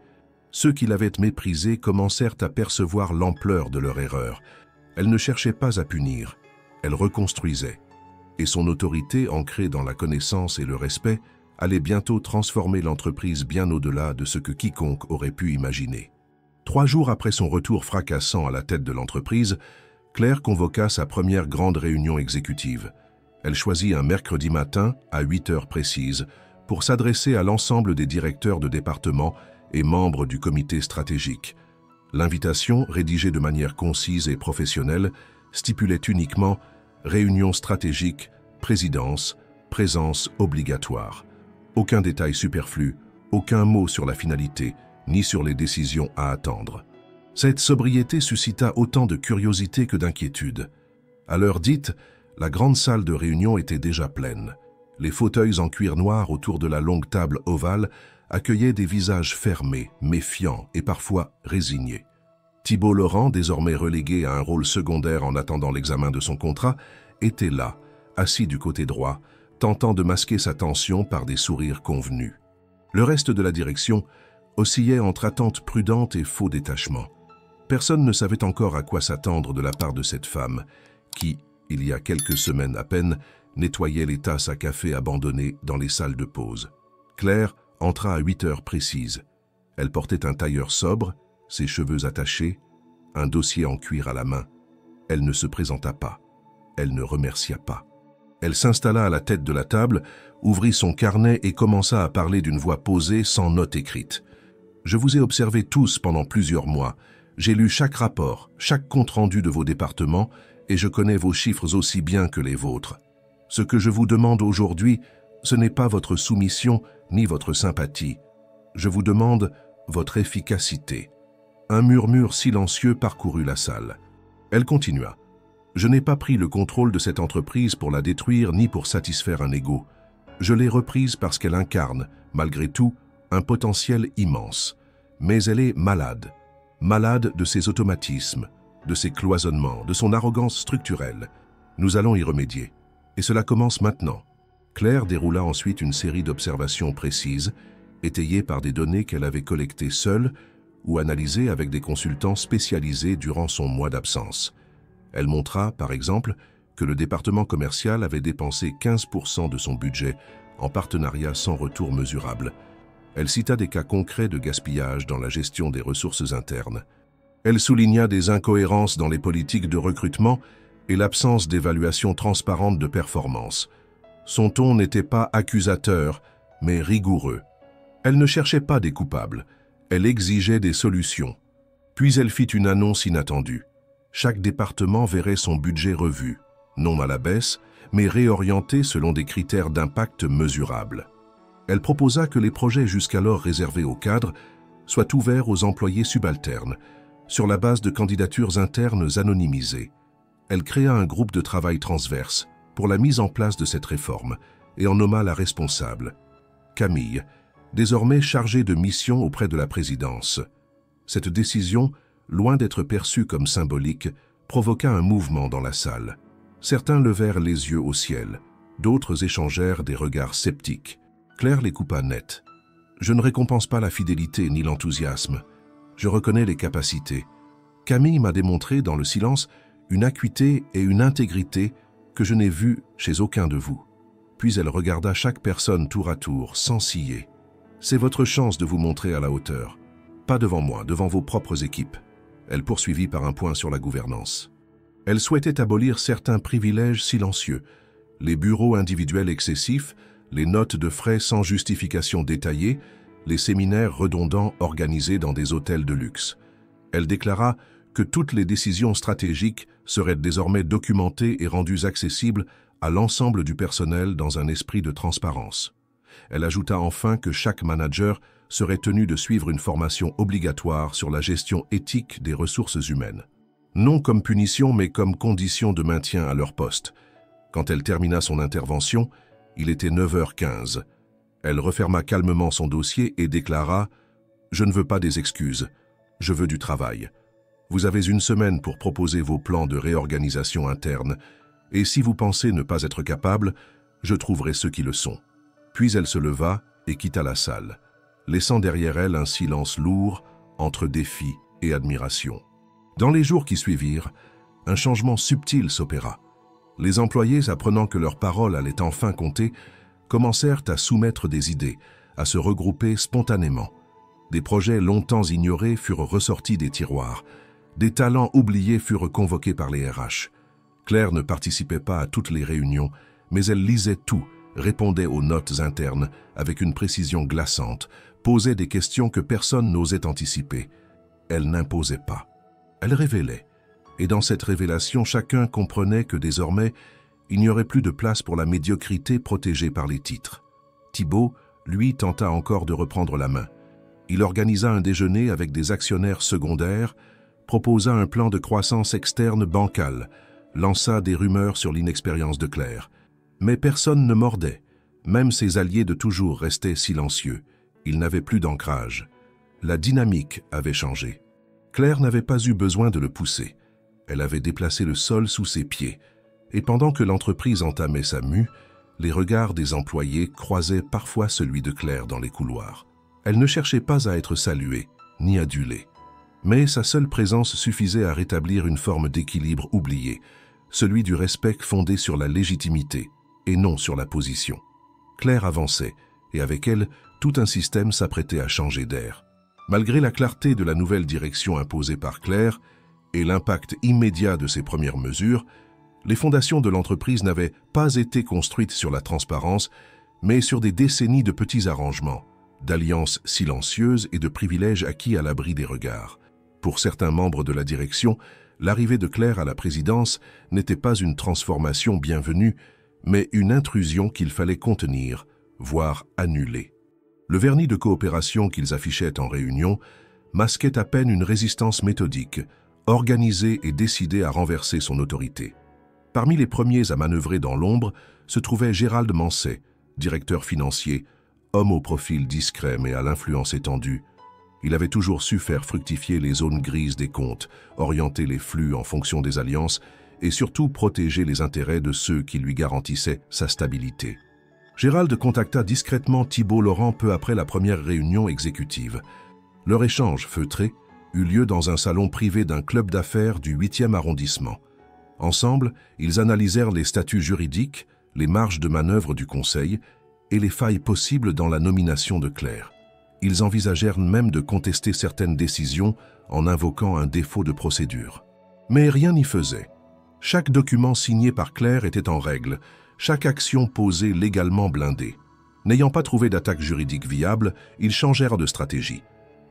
Ceux qui l'avaient méprisée commencèrent à percevoir l'ampleur de leur erreur. Elle ne cherchait pas à punir, elle reconstruisait. Et son autorité, ancrée dans la connaissance et le respect, allait bientôt transformer l'entreprise bien au-delà de ce que quiconque aurait pu imaginer. 3 jours après son retour fracassant à la tête de l'entreprise, Claire convoqua sa première grande réunion exécutive. Elle choisit un mercredi matin, à 8 heures précises, pour s'adresser à l'ensemble des directeurs de département et membres du comité stratégique. L'invitation, rédigée de manière concise et professionnelle, stipulait uniquement « réunion stratégique, présidence, présence obligatoire ». Aucun détail superflu, aucun mot sur la finalité, ni sur les décisions à attendre. Cette sobriété suscita autant de curiosité que d'inquiétude. À l'heure dite, la grande salle de réunion était déjà pleine. Les fauteuils en cuir noir autour de la longue table ovale accueillaient des visages fermés, méfiants et parfois résignés. Thibault Laurent, désormais relégué à un rôle secondaire en attendant l'examen de son contrat, était là, assis du côté droit, tentant de masquer sa tension par des sourires convenus. Le reste de la direction oscillait entre attente prudente et faux détachement. Personne ne savait encore à quoi s'attendre de la part de cette femme qui, il y a quelques semaines à peine, nettoyait les tasses à café abandonnées dans les salles de pause. Claire entra à 8 heures précises. Elle portait un tailleur sobre, ses cheveux attachés, un dossier en cuir à la main. Elle ne se présenta pas. Elle ne remercia pas. Elle s'installa à la tête de la table, ouvrit son carnet et commença à parler d'une voix posée sans note écrite. « Je vous ai observés tous pendant plusieurs mois. J'ai lu chaque rapport, chaque compte-rendu de vos départements et je connais vos chiffres aussi bien que les vôtres. Ce que je vous demande aujourd'hui, ce n'est pas votre soumission ni votre sympathie. Je vous demande votre efficacité. » Un murmure silencieux parcourut la salle. Elle continua. « Je n'ai pas pris le contrôle de cette entreprise pour la détruire ni pour satisfaire un ego. Je l'ai reprise parce qu'elle incarne, malgré tout, un potentiel immense. Mais elle est malade. Malade de ses automatismes, de ses cloisonnements, de son arrogance structurelle. Nous allons y remédier. Et cela commence maintenant. » Claire déroula ensuite une série d'observations précises, étayées par des données qu'elle avait collectées seule ou analysées avec des consultants spécialisés durant son mois d'absence. Elle montra, par exemple, que le département commercial avait dépensé 15% de son budget en partenariat sans retour mesurable. Elle cita des cas concrets de gaspillage dans la gestion des ressources internes. Elle souligna des incohérences dans les politiques de recrutement et l'absence d'évaluation transparente de performance. Son ton n'était pas accusateur, mais rigoureux. Elle ne cherchait pas des coupables, elle exigeait des solutions. Puis elle fit une annonce inattendue. Chaque département verrait son budget revu, non à la baisse, mais réorienté selon des critères d'impact mesurables. Elle proposa que les projets jusqu'alors réservés aux cadres soient ouverts aux employés subalternes, sur la base de candidatures internes anonymisées. Elle créa un groupe de travail transverse pour la mise en place de cette réforme et en nomma la responsable, Camille, désormais chargée de mission auprès de la présidence. Cette décision, loin d'être perçue comme symbolique, provoqua un mouvement dans la salle. Certains levèrent les yeux au ciel, d'autres échangèrent des regards sceptiques. Claire les coupa net. « Je ne récompense pas la fidélité ni l'enthousiasme. Je reconnais les capacités. Camille m'a démontré dans le silence une acuité et une intégrité que je n'ai vues chez aucun de vous. » Puis elle regarda chaque personne tour à tour, sans ciller. « C'est votre chance de vous montrer à la hauteur. Pas devant moi, devant vos propres équipes. » Elle poursuivit par un point sur la gouvernance. Elle souhaitait abolir certains privilèges silencieux, les bureaux individuels excessifs, les notes de frais sans justification détaillée, les séminaires redondants organisés dans des hôtels de luxe. Elle déclara que toutes les décisions stratégiques seraient désormais documentées et rendues accessibles à l'ensemble du personnel dans un esprit de transparence. Elle ajouta enfin que chaque manager serait tenu de suivre une formation obligatoire sur la gestion éthique des ressources humaines. Non comme punition, mais comme condition de maintien à leur poste. Quand elle termina son intervention, il était 9h15. Elle referma calmement son dossier et déclara « Je ne veux pas des excuses, je veux du travail. Vous avez une semaine pour proposer vos plans de réorganisation interne, et si vous pensez ne pas être capable, je trouverai ceux qui le sont. » Puis elle se leva et quitta la salle, laissant derrière elle un silence lourd entre défi et admiration. Dans les jours qui suivirent, un changement subtil s'opéra. Les employés, apprenant que leur parole allait enfin compter, commencèrent à soumettre des idées, à se regrouper spontanément. Des projets longtemps ignorés furent ressortis des tiroirs. Des talents oubliés furent convoqués par les RH. Claire ne participait pas à toutes les réunions, mais elle lisait tout, répondait aux notes internes avec une précision glaçante, posait des questions que personne n'osait anticiper. Elle n'imposait pas. Elle révélait. Et dans cette révélation, chacun comprenait que désormais, il n'y aurait plus de place pour la médiocrité protégée par les titres. Thibault, lui, tenta encore de reprendre la main. Il organisa un déjeuner avec des actionnaires secondaires, proposa un plan de croissance externe bancal, lança des rumeurs sur l'inexpérience de Claire. Mais personne ne mordait. Même ses alliés de toujours restaient silencieux. Ils n'avaient plus d'ancrage. La dynamique avait changé. Claire n'avait pas eu besoin de le pousser. Elle avait déplacé le sol sous ses pieds. Et pendant que l'entreprise entamait sa mue, les regards des employés croisaient parfois celui de Claire dans les couloirs. Elle ne cherchait pas à être saluée, ni adulée. Mais sa seule présence suffisait à rétablir une forme d'équilibre oublié, celui du respect fondé sur la légitimité et non sur la position. Claire avançait, et avec elle, tout un système s'apprêtait à changer d'air. Malgré la clarté de la nouvelle direction imposée par Claire et l'impact immédiat de ses premières mesures, Les fondations de l'entreprise n'avaient pas été construites sur la transparence, mais sur des décennies de petits arrangements, d'alliances silencieuses et de privilèges acquis à l'abri des regards. Pour certains membres de la direction, l'arrivée de Claire à la présidence n'était pas une transformation bienvenue, mais une intrusion qu'il fallait contenir, voire annuler. Le vernis de coopération qu'ils affichaient en réunion masquait à peine une résistance méthodique, organisée et décidée à renverser son autorité. Parmi les premiers à manœuvrer dans l'ombre se trouvait Gérald Manset, directeur financier, homme au profil discret mais à l'influence étendue. Il avait toujours su faire fructifier les zones grises des comptes, orienter les flux en fonction des alliances et surtout protéger les intérêts de ceux qui lui garantissaient sa stabilité. Gérald contacta discrètement Thibault Laurent peu après la première réunion exécutive. Leur échange feutré eut lieu dans un salon privé d'un club d'affaires du 8e arrondissement. Ensemble, ils analysèrent les statuts juridiques, les marges de manœuvre du Conseil et les failles possibles dans la nomination de Claire. Ils envisagèrent même de contester certaines décisions en invoquant un défaut de procédure. Mais rien n'y faisait. Chaque document signé par Claire était en règle, chaque action posée légalement blindée. N'ayant pas trouvé d'attaque juridique viable, ils changèrent de stratégie.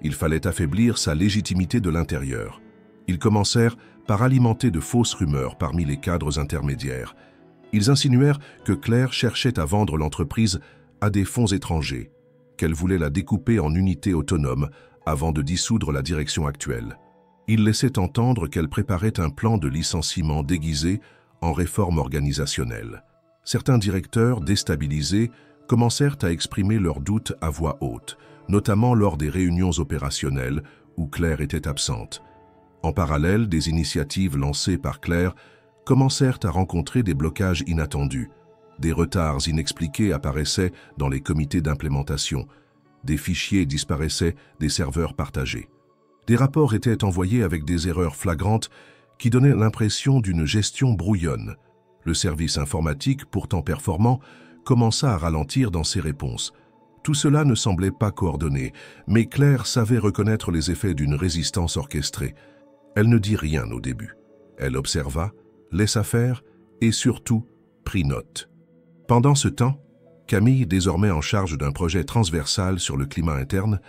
Il fallait affaiblir sa légitimité de l'intérieur. Ils commencèrent par alimenter de fausses rumeurs parmi les cadres intermédiaires. Ils insinuèrent que Claire cherchait à vendre l'entreprise à des fonds étrangers, qu'elle voulait la découper en unités autonomes avant de dissoudre la direction actuelle. Ils laissaient entendre qu'elle préparait un plan de licenciement déguisé en réforme organisationnelle. Certains directeurs, déstabilisés, commencèrent à exprimer leurs doutes à voix haute, notamment lors des réunions opérationnelles où Claire était absente. En parallèle, des initiatives lancées par Claire commencèrent à rencontrer des blocages inattendus. Des retards inexpliqués apparaissaient dans les comités d'implémentation. Des fichiers disparaissaient des serveurs partagés. Des rapports étaient envoyés avec des erreurs flagrantes qui donnaient l'impression d'une gestion brouillonne. Le service informatique, pourtant performant, commença à ralentir dans ses réponses. Tout cela ne semblait pas coordonné, mais Claire savait reconnaître les effets d'une résistance orchestrée. Elle ne dit rien au début. Elle observa, laissa faire et surtout prit note. Pendant ce temps, Camille, désormais en charge d'un projet transversal sur le climat interne,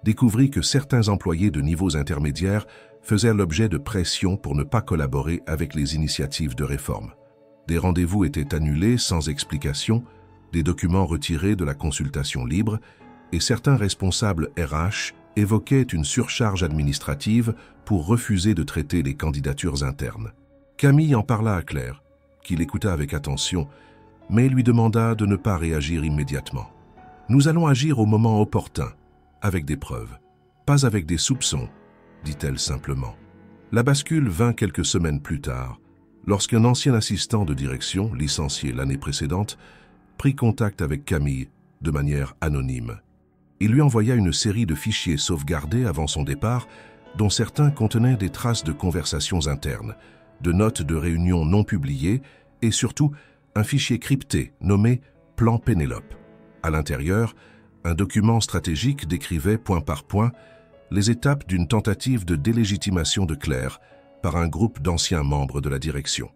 découvrit que certains employés de niveaux intermédiaires faisaient l'objet de pression pour ne pas collaborer avec les initiatives de réforme. Des rendez-vous étaient annulés sans explication, des documents retirés de la consultation libre et certains responsables RH évoquaient une surcharge administrative pour refuser de traiter les candidatures internes. Camille en parla à Claire, qui l'écouta avec attention, mais lui demanda de ne pas réagir immédiatement. « Nous allons agir au moment opportun, avec des preuves, pas avec des soupçons, » dit-elle simplement. La bascule vint quelques semaines plus tard, lorsqu'un ancien assistant de direction, licencié l'année précédente, prit contact avec Camille de manière anonyme. Il lui envoya une série de fichiers sauvegardés avant son départ, dont certains contenaient des traces de conversations internes, de notes de réunions non publiées et surtout un fichier crypté nommé « Plan Pénélope ». À l'intérieur, un document stratégique décrivait point par point les étapes d'une tentative de délégitimation de Claire par un groupe d'anciens membres de la direction.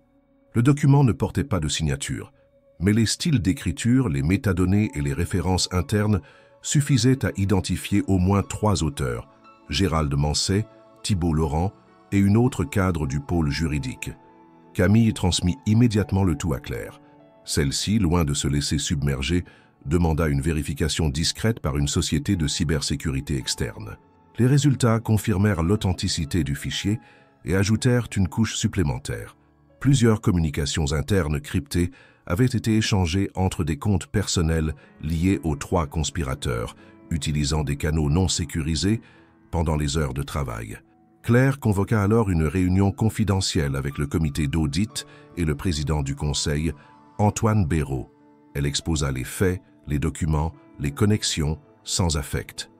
Le document ne portait pas de signature, mais les styles d'écriture, les métadonnées et les références internes suffisaient à identifier au moins 3 auteurs, Gérald Manset, Thibault Laurent et une autre cadre du pôle juridique. Camille transmit immédiatement le tout à Claire. Celle-ci, loin de se laisser submerger, demanda une vérification discrète par une société de cybersécurité externe. Les résultats confirmèrent l'authenticité du fichier et ajoutèrent une couche supplémentaire. Plusieurs communications internes cryptées avaient été échangées entre des comptes personnels liés aux 3 conspirateurs, utilisant des canaux non sécurisés pendant les heures de travail. Claire convoqua alors une réunion confidentielle avec le comité d'audit et le président du conseil, Antoine Béraud. Elle exposa les faits, les documents, les connexions, sans affect.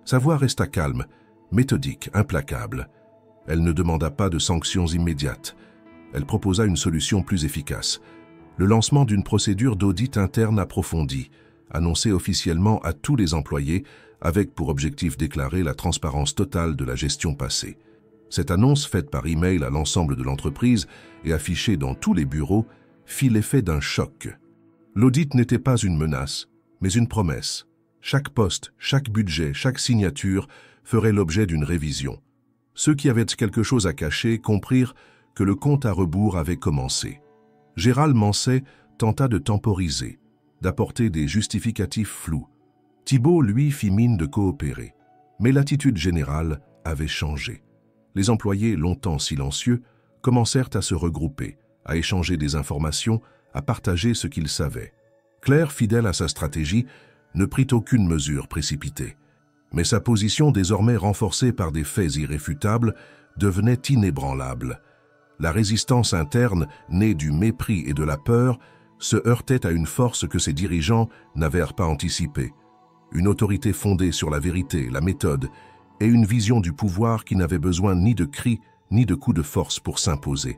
Sa voix resta calme, méthodique, implacable. Elle ne demanda pas de sanctions immédiates. Elle proposa une solution plus efficace. Le lancement d'une procédure d'audit interne approfondie, annoncée officiellement à tous les employés, avec pour objectif déclaré la transparence totale de la gestion passée. Cette annonce faite par email à l'ensemble de l'entreprise et affichée dans tous les bureaux fit l'effet d'un choc. L'audit n'était pas une menace, mais une promesse. Chaque poste, chaque budget, chaque signature ferait l'objet d'une révision. Ceux qui avaient quelque chose à cacher comprirent que le compte à rebours avait commencé. Gérald Manset tenta de temporiser, d'apporter des justificatifs flous. Thibault, lui, fit mine de coopérer. Mais l'attitude générale avait changé. Les employés, longtemps silencieux, commencèrent à se regrouper, à échanger des informations, à partager ce qu'ils savaient. Claire, fidèle à sa stratégie, ne prit aucune mesure précipitée. Mais sa position, désormais renforcée par des faits irréfutables, devenait inébranlable. La résistance interne, née du mépris et de la peur, se heurtait à une force que ses dirigeants n'avaient pas anticipée. Une autorité fondée sur la vérité, la méthode, et une vision du pouvoir qui n'avait besoin ni de cris, ni de coups de force pour s'imposer.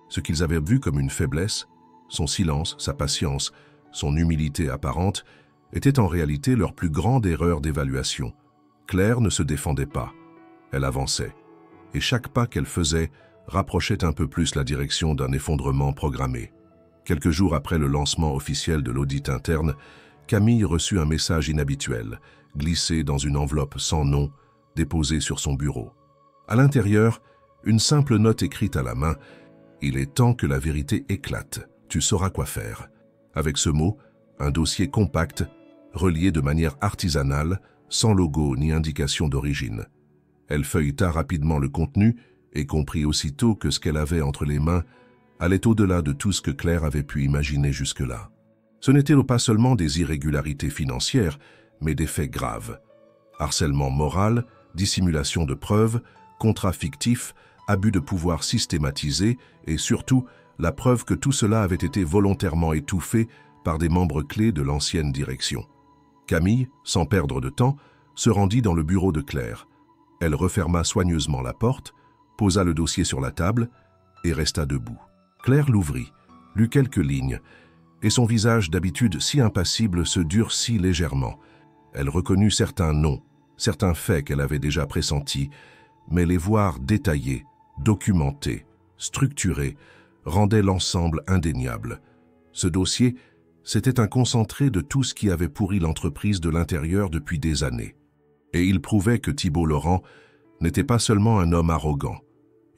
Ce qu'ils avaient vu comme une faiblesse, son silence, sa patience, son humilité apparente, était en réalité leur plus grande erreur d'évaluation. Claire ne se défendait pas, elle avançait, et chaque pas qu'elle faisait rapprochait un peu plus la direction d'un effondrement programmé. Quelques jours après le lancement officiel de l'audit interne, Camille reçut un message inhabituel, glissé dans une enveloppe sans nom, déposée sur son bureau. À l'intérieur, une simple note écrite à la main « Il est temps que la vérité éclate, tu sauras quoi faire ». Avec ce mot, un dossier compact, relié de manière artisanale, sans logo ni indication d'origine. Elle feuilleta rapidement le contenu et comprit aussitôt que ce qu'elle avait entre les mains allait au-delà de tout ce que Claire avait pu imaginer jusque-là. Ce n'étaient pas seulement des irrégularités financières, mais des faits graves. Harcèlement moral, dissimulation de preuves, contrats fictifs, abus de pouvoir systématisés et surtout la preuve que tout cela avait été volontairement étouffé par des membres clés de l'ancienne direction. Camille, sans perdre de temps, se rendit dans le bureau de Claire. Elle referma soigneusement la porte, posa le dossier sur la table et resta debout. Claire l'ouvrit, lut quelques lignes, et son visage d'habitude si impassible se durcit légèrement. Elle reconnut certains noms, certains faits qu'elle avait déjà pressentis, mais les voir détaillés, documentés, structurés, rendait l'ensemble indéniable. Ce dossier, c'était un concentré de tout ce qui avait pourri l'entreprise de l'intérieur depuis des années. Et il prouvait que Thibault Laurent n'était pas seulement un homme arrogant.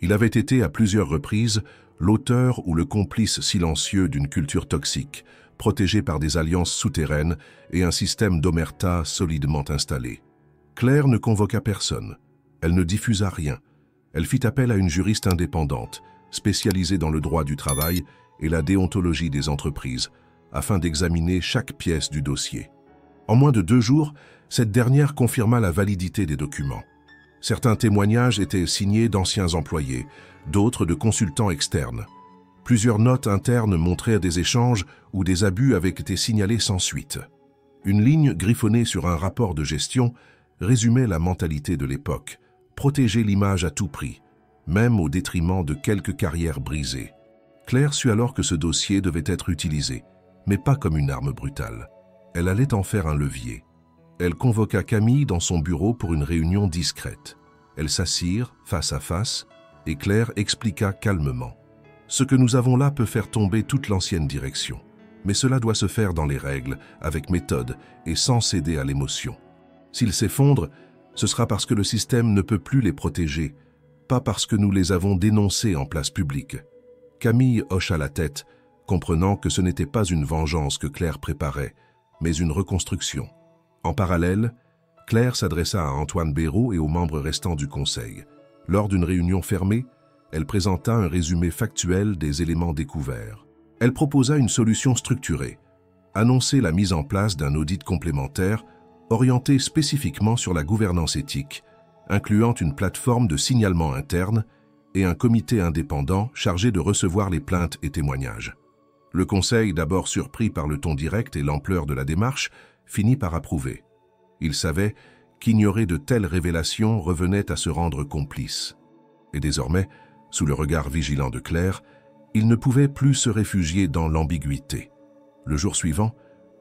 Il avait été à plusieurs reprises l'auteur ou le complice silencieux d'une culture toxique, protégée par des alliances souterraines et un système d'omerta solidement installé. Claire ne convoqua personne. Elle ne diffusa rien. Elle fit appel à une juriste indépendante, spécialisée dans le droit du travail et la déontologie des entreprises, afin d'examiner chaque pièce du dossier. En moins de 2 jours, cette dernière confirma la validité des documents. Certains témoignages étaient signés d'anciens employés, d'autres de consultants externes. Plusieurs notes internes montraient des échanges où des abus avaient été signalés sans suite. Une ligne griffonnée sur un rapport de gestion résumait la mentalité de l'époque, protéger l'image à tout prix, même au détriment de quelques carrières brisées. Claire sut alors que ce dossier devait être utilisé, mais pas comme une arme brutale. Elle allait en faire un levier. Elle convoqua Camille dans son bureau pour une réunion discrète. Elles s'assirent face à face et Claire expliqua calmement. « Ce que nous avons là peut faire tomber toute l'ancienne direction, mais cela doit se faire dans les règles, avec méthode et sans céder à l'émotion. S'ils s'effondrent, ce sera parce que le système ne peut plus les protéger, pas parce que nous les avons dénoncés en place publique. » Camille hocha la tête, comprenant que ce n'était pas une vengeance que Claire préparait, mais une reconstruction. En parallèle, Claire s'adressa à Antoine Béraud et aux membres restants du conseil. Lors d'une réunion fermée, elle présenta un résumé factuel des éléments découverts. Elle proposa une solution structurée, annoncer la mise en place d'un audit complémentaire orienté spécifiquement sur la gouvernance éthique, incluant une plateforme de signalement interne et un comité indépendant chargé de recevoir les plaintes et témoignages. Le conseil, d'abord surpris par le ton direct et l'ampleur de la démarche, finit par approuver. Il savait qu'ignorer de telles révélations revenait à se rendre complice. Et désormais, sous le regard vigilant de Claire, il ne pouvait plus se réfugier dans l'ambiguïté. Le jour suivant,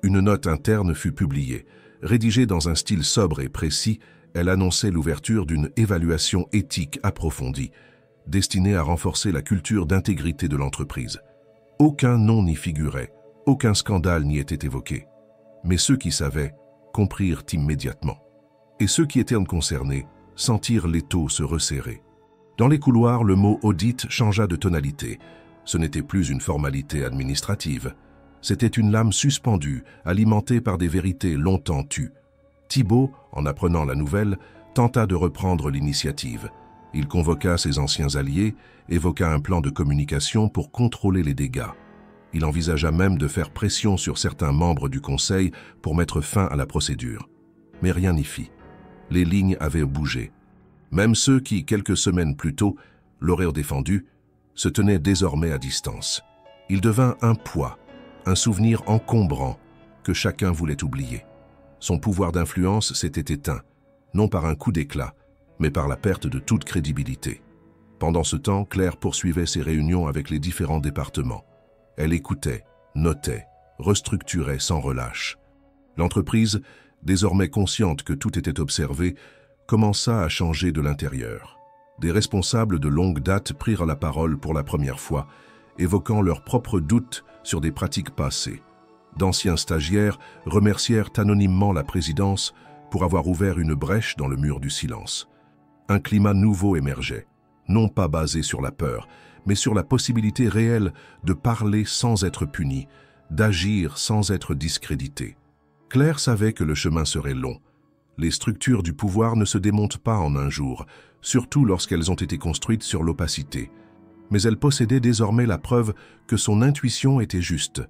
une note interne fut publiée. Rédigée dans un style sobre et précis, Elle annonçait l'ouverture d'une évaluation éthique approfondie, destinée à renforcer la culture d'intégrité de l'entreprise. Aucun nom n'y figurait, aucun scandale n'y était évoqué. Mais ceux qui savaient comprirent immédiatement. Et ceux qui étaient concernés sentirent l'étau se resserrer. Dans les couloirs, le mot « audit » changea de tonalité. Ce n'était plus une formalité administrative. C'était une lame suspendue, alimentée par des vérités longtemps tues. Thibault, en apprenant la nouvelle, tenta de reprendre l'initiative. Il convoqua ses anciens alliés, évoqua un plan de communication pour contrôler les dégâts. Il envisagea même de faire pression sur certains membres du Conseil pour mettre fin à la procédure. Mais rien n'y fit. Les lignes avaient bougé. Même ceux qui, quelques semaines plus tôt, l'auraient défendu, se tenaient désormais à distance. Il devint un poids, un souvenir encombrant que chacun voulait oublier. Son pouvoir d'influence s'était éteint, non par un coup d'éclat, mais par la perte de toute crédibilité. Pendant ce temps, Claire poursuivait ses réunions avec les différents départements. Elle écoutait, notait, restructurait sans relâche. L'entreprise, désormais consciente que tout était observé, commença à changer de l'intérieur. Des responsables de longue date prirent la parole pour la première fois, évoquant leurs propres doutes sur des pratiques passées. D'anciens stagiaires remercièrent anonymement la présidence pour avoir ouvert une brèche dans le mur du silence. Un climat nouveau émergeait, non pas basé sur la peur, mais sur la possibilité réelle de parler sans être puni, d'agir sans être discrédité. Claire savait que le chemin serait long. Les structures du pouvoir ne se démontent pas en un jour, surtout lorsqu'elles ont été construites sur l'opacité. Mais elle possédait désormais la preuve que son intuition était juste.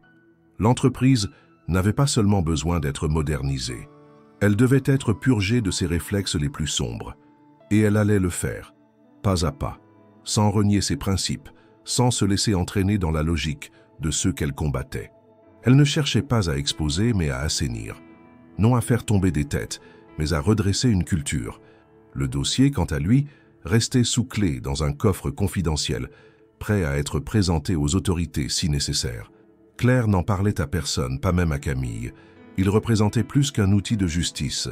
L'entreprise n'avait pas seulement besoin d'être modernisée. Elle devait être purgée de ses réflexes les plus sombres. Et elle allait le faire, pas à pas, sans renier ses principes, sans se laisser entraîner dans la logique de ceux qu'elle combattait. Elle ne cherchait pas à exposer, mais à assainir. Non à faire tomber des têtes, mais à redresser une culture. Le dossier, quant à lui, restait sous clé dans un coffre confidentiel, prêt à être présenté aux autorités si nécessaire. Claire n'en parlait à personne, pas même à Camille. Il représentait plus qu'un outil de justice.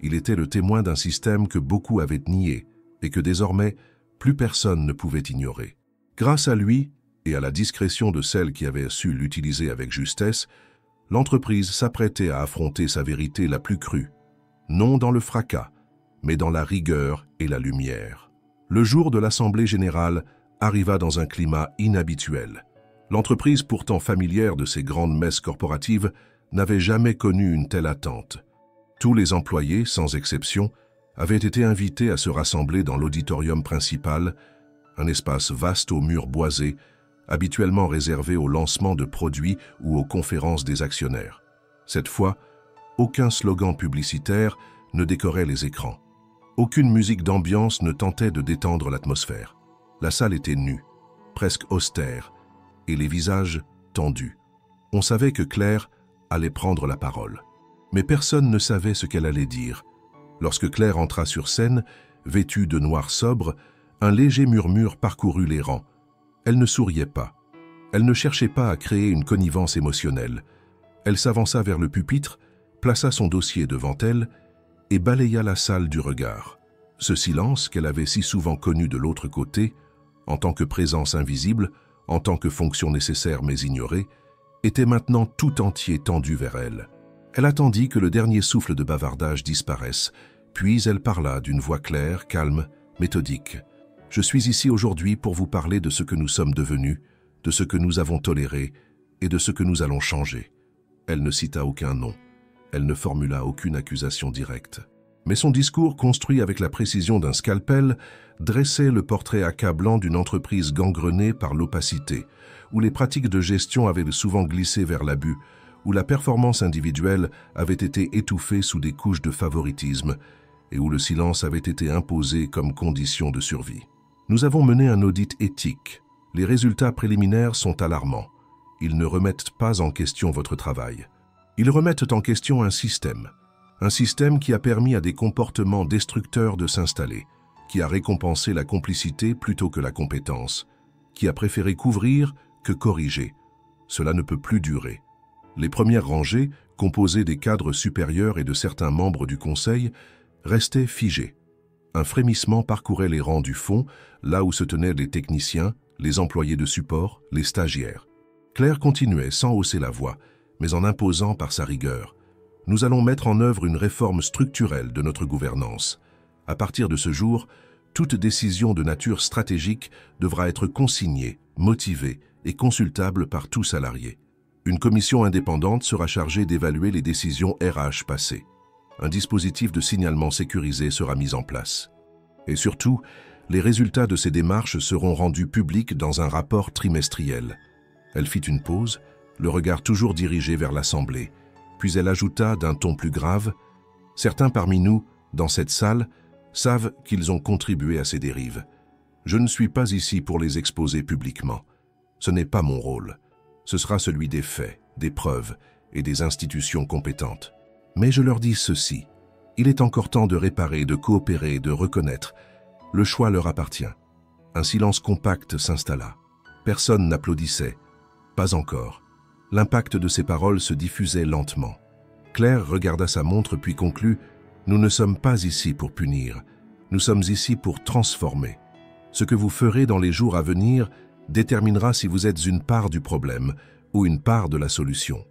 Il était le témoin d'un système que beaucoup avaient nié et que désormais, plus personne ne pouvait ignorer. Grâce à lui et à la discrétion de celles qui avaient su l'utiliser avec justesse, l'entreprise s'apprêtait à affronter sa vérité la plus crue, non dans le fracas, mais dans la rigueur et la lumière. Le jour de l'Assemblée générale arriva dans un climat inhabituel. L'entreprise, pourtant familière de ces grandes messes corporatives, n'avait jamais connu une telle attente. Tous les employés, sans exception, avaient été invités à se rassembler dans l'auditorium principal, un espace vaste aux murs boisés, habituellement réservé au lancement de produits ou aux conférences des actionnaires. Cette fois, aucun slogan publicitaire ne décorait les écrans. Aucune musique d'ambiance ne tentait de détendre l'atmosphère. La salle était nue, presque austère, et les visages tendus. On savait que Claire allait prendre la parole. Mais personne ne savait ce qu'elle allait dire. Lorsque Claire entra sur scène, vêtue de noir sobre, un léger murmure parcourut les rangs. Elle ne souriait pas. Elle ne cherchait pas à créer une connivence émotionnelle. Elle s'avança vers le pupitre, plaça son dossier devant elle et balaya la salle du regard. Ce silence qu'elle avait si souvent connu de l'autre côté, en tant que présence invisible, en tant que fonction nécessaire mais ignorée, était maintenant tout entier tendu vers elle. Elle attendit que le dernier souffle de bavardage disparaisse, puis elle parla d'une voix claire, calme, méthodique. « Je suis ici aujourd'hui pour vous parler de ce que nous sommes devenus, de ce que nous avons toléré et de ce que nous allons changer. » Elle ne cita aucun nom. Elle ne formula aucune accusation directe. Mais son discours, construit avec la précision d'un scalpel, dressait le portrait accablant d'une entreprise gangrenée par l'opacité, où les pratiques de gestion avaient souvent glissé vers l'abus, où la performance individuelle avait été étouffée sous des couches de favoritisme et où le silence avait été imposé comme condition de survie. Nous avons mené un audit éthique. Les résultats préliminaires sont alarmants. Ils ne remettent pas en question votre travail. Ils remettent en question un système qui a permis à des comportements destructeurs de s'installer, qui a récompensé la complicité plutôt que la compétence, qui a préféré couvrir que corriger. Cela ne peut plus durer. Les premières rangées, composées des cadres supérieurs et de certains membres du Conseil, restait figé. Un frémissement parcourait les rangs du fond, là où se tenaient les techniciens, les employés de support, les stagiaires. Claire continuait sans hausser la voix, mais en imposant par sa rigueur. Nous allons mettre en œuvre une réforme structurelle de notre gouvernance. À partir de ce jour, toute décision de nature stratégique devra être consignée, motivée et consultable par tout salarié. Une commission indépendante sera chargée d'évaluer les décisions RH passées. Un dispositif de signalement sécurisé sera mis en place. Et surtout, les résultats de ces démarches seront rendus publics dans un rapport trimestriel. Elle fit une pause, le regard toujours dirigé vers l'Assemblée, puis elle ajouta d'un ton plus grave « Certains parmi nous, dans cette salle, savent qu'ils ont contribué à ces dérives. Je ne suis pas ici pour les exposer publiquement. Ce n'est pas mon rôle. Ce sera celui des faits, des preuves et des institutions compétentes. Mais je leur dis ceci. Il est encore temps de réparer, de coopérer, de reconnaître. Le choix leur appartient. » Un silence compact s'installa. Personne n'applaudissait. Pas encore. L'impact de ces paroles se diffusait lentement. Claire regarda sa montre puis conclut « Nous ne sommes pas ici pour punir. Nous sommes ici pour transformer. Ce que vous ferez dans les jours à venir déterminera si vous êtes une part du problème ou une part de la solution. »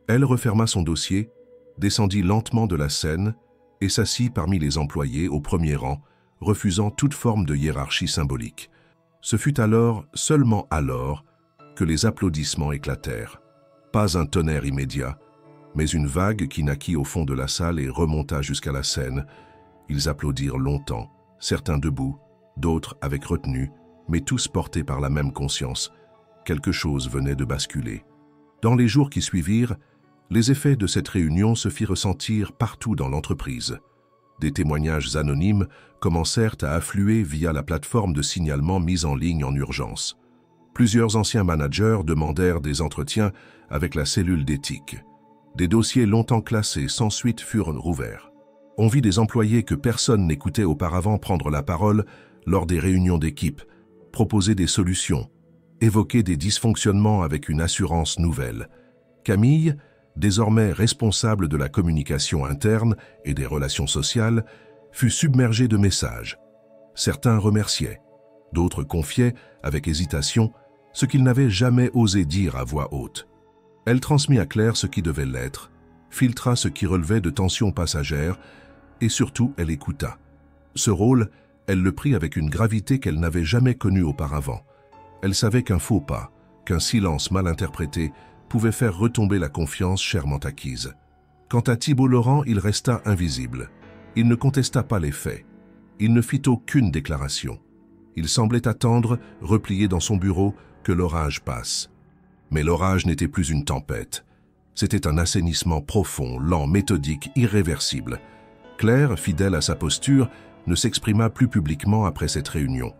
Elle referma son dossier, descendit lentement de la scène et s'assit parmi les employés au premier rang, refusant toute forme de hiérarchie symbolique. Ce fut alors, seulement alors, que les applaudissements éclatèrent. Pas un tonnerre immédiat, mais une vague qui naquit au fond de la salle et remonta jusqu'à la scène. Ils applaudirent longtemps, certains debout, d'autres avec retenue, mais tous portés par la même conscience. Quelque chose venait de basculer. Dans les jours qui suivirent, les effets de cette réunion se firent ressentir partout dans l'entreprise. Des témoignages anonymes commencèrent à affluer via la plateforme de signalement mise en ligne en urgence. Plusieurs anciens managers demandèrent des entretiens avec la cellule d'éthique. Des dossiers longtemps classés sans suite furent rouverts. On vit des employés que personne n'écoutait auparavant prendre la parole lors des réunions d'équipe, proposer des solutions, évoquer des dysfonctionnements avec une assurance nouvelle. Camille, désormais responsable de la communication interne et des relations sociales, fut submergée de messages. Certains remerciaient, d'autres confiaient, avec hésitation, ce qu'ils n'avaient jamais osé dire à voix haute. Elle transmit à Claire ce qui devait l'être, filtra ce qui relevait de tensions passagères, et surtout elle écouta. Ce rôle, elle le prit avec une gravité qu'elle n'avait jamais connue auparavant. Elle savait qu'un faux pas, qu'un silence mal interprété, pouvait faire retomber la confiance chèrement acquise. Quant à Thibault Laurent, il resta invisible. Il ne contesta pas les faits. Il ne fit aucune déclaration. Il semblait attendre, replié dans son bureau, que l'orage passe. Mais l'orage n'était plus une tempête. C'était un assainissement profond, lent, méthodique, irréversible. Claire, fidèle à sa posture, ne s'exprima plus publiquement après cette réunion.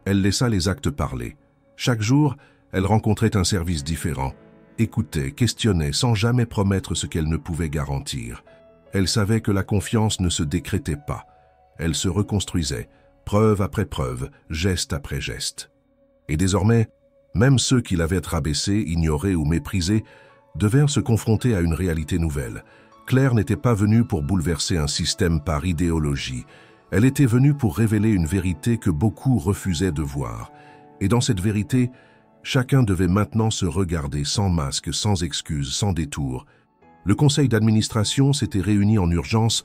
Elle laissa les actes parler. Chaque jour, elle rencontrait un service différent, écoutait, questionnait sans jamais promettre ce qu'elle ne pouvait garantir. Elle savait que la confiance ne se décrétait pas. Elle se reconstruisait, preuve après preuve, geste après geste. Et désormais, même ceux qui l'avaient rabaissée, ignorée ou méprisée, devinrent se confronter à une réalité nouvelle. Claire n'était pas venue pour bouleverser un système par idéologie. Elle était venue pour révéler une vérité que beaucoup refusaient de voir. Et dans cette vérité, chacun devait maintenant se regarder sans masque, sans excuse, sans détour. Le conseil d'administration s'était réuni en urgence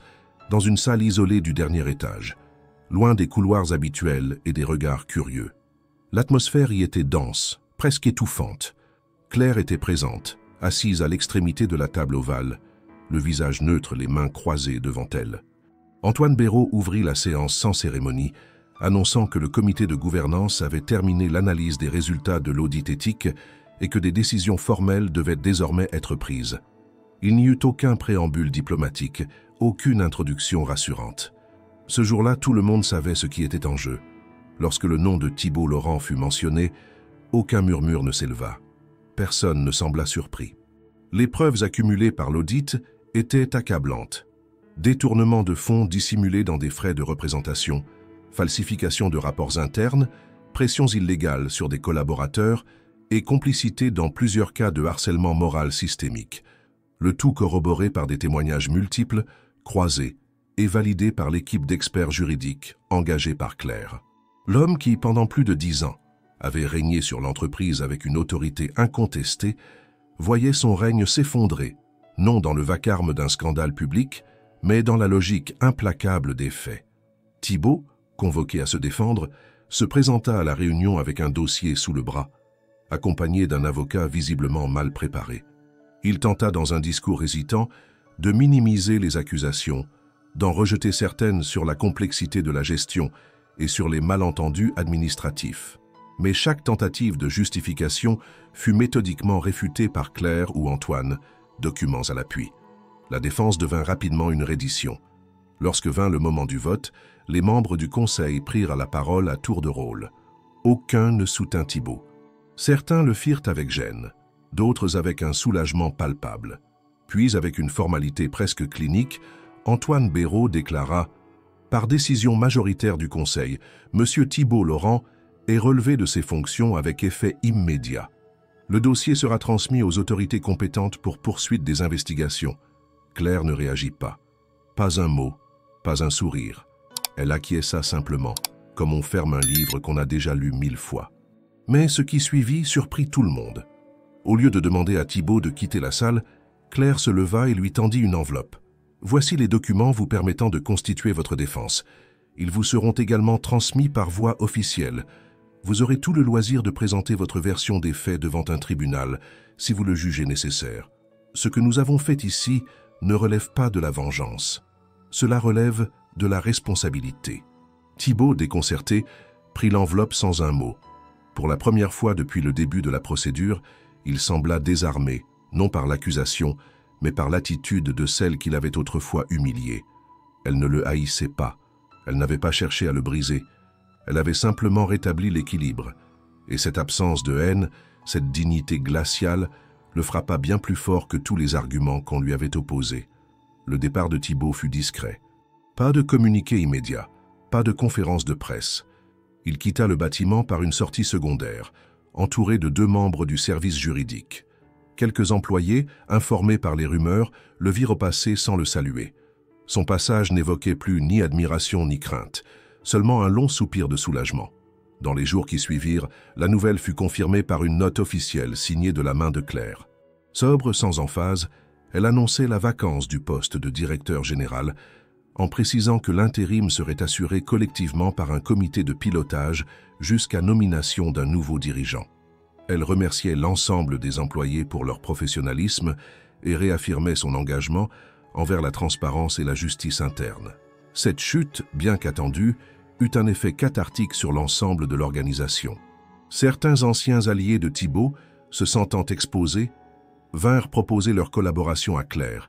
dans une salle isolée du dernier étage, loin des couloirs habituels et des regards curieux. L'atmosphère y était dense, presque étouffante. Claire était présente, assise à l'extrémité de la table ovale, le visage neutre, les mains croisées devant elle. Antoine Béraud ouvrit la séance sans cérémonie, annonçant que le comité de gouvernance avait terminé l'analyse des résultats de l'audit éthique et que des décisions formelles devaient désormais être prises. Il n'y eut aucun préambule diplomatique, aucune introduction rassurante. Ce jour-là, tout le monde savait ce qui était en jeu. Lorsque le nom de Thibault Laurent fut mentionné, aucun murmure ne s'éleva. Personne ne sembla surpris. Les preuves accumulées par l'audit étaient accablantes. Détournement de fonds dissimulés dans des frais de représentation, falsification de rapports internes, pressions illégales sur des collaborateurs et complicité dans plusieurs cas de harcèlement moral systémique. Le tout corroboré par des témoignages multiples, croisés, et validé par l'équipe d'experts juridiques engagée par Claire. L'homme qui, pendant plus de 10 ans, avait régné sur l'entreprise avec une autorité incontestée, voyait son règne s'effondrer, non dans le vacarme d'un scandale public, mais dans la logique implacable des faits. Thibault, convoqué à se défendre, se présenta à la réunion avec un dossier sous le bras, accompagné d'un avocat visiblement mal préparé. Il tenta dans un discours hésitant de minimiser les accusations, d'en rejeter certaines sur la complexité de la gestion et sur les malentendus administratifs. Mais chaque tentative de justification fut méthodiquement réfutée par Claire ou Antoine, documents à l'appui. La défense devint rapidement une reddition. Lorsque vint le moment du vote, les membres du conseil prirent la parole à tour de rôle. Aucun ne soutint Thibault. Certains le firent avec gêne, d'autres avec un soulagement palpable. Puis, avec une formalité presque clinique, Antoine Béraud déclara « Par décision majoritaire du Conseil, M. Thibault Laurent est relevé de ses fonctions avec effet immédiat. Le dossier sera transmis aux autorités compétentes pour poursuite des investigations. » Claire ne réagit pas. Pas un mot, pas un sourire. Elle acquiesça simplement, comme on ferme un livre qu'on a déjà lu 1000 fois. Mais ce qui suivit surprit tout le monde. Au lieu de demander à Thibault de quitter la salle, Claire se leva et lui tendit une enveloppe. « Voici les documents vous permettant de constituer votre défense. Ils vous seront également transmis par voie officielle. Vous aurez tout le loisir de présenter votre version des faits devant un tribunal, si vous le jugez nécessaire. Ce que nous avons fait ici ne relève pas de la vengeance. Cela relève de la responsabilité. » Thibault, déconcerté, prit l'enveloppe sans un mot. Pour la première fois depuis le début de la procédure, il sembla désarmé, non par l'accusation, mais par l'attitude de celle qu'il avait autrefois humiliée. Elle ne le haïssait pas, elle n'avait pas cherché à le briser, elle avait simplement rétabli l'équilibre. Et cette absence de haine, cette dignité glaciale, le frappa bien plus fort que tous les arguments qu'on lui avait opposés. Le départ de Thibault fut discret. Pas de communiqué immédiat, pas de conférence de presse. Il quitta le bâtiment par une sortie secondaire, entouré de 2 membres du service juridique. Quelques employés, informés par les rumeurs, le virent passer sans le saluer. Son passage n'évoquait plus ni admiration ni crainte, seulement un long soupir de soulagement. Dans les jours qui suivirent, la nouvelle fut confirmée par une note officielle signée de la main de Claire. Sobre, sans emphase, elle annonçait la vacance du poste de directeur général, en précisant que l'intérim serait assuré collectivement par un comité de pilotage jusqu'à nomination d'un nouveau dirigeant. Elle remerciait l'ensemble des employés pour leur professionnalisme et réaffirmait son engagement envers la transparence et la justice interne. Cette chute, bien qu'attendue, eut un effet cathartique sur l'ensemble de l'organisation. Certains anciens alliés de Thibault, se sentant exposés, vinrent proposer leur collaboration à Claire,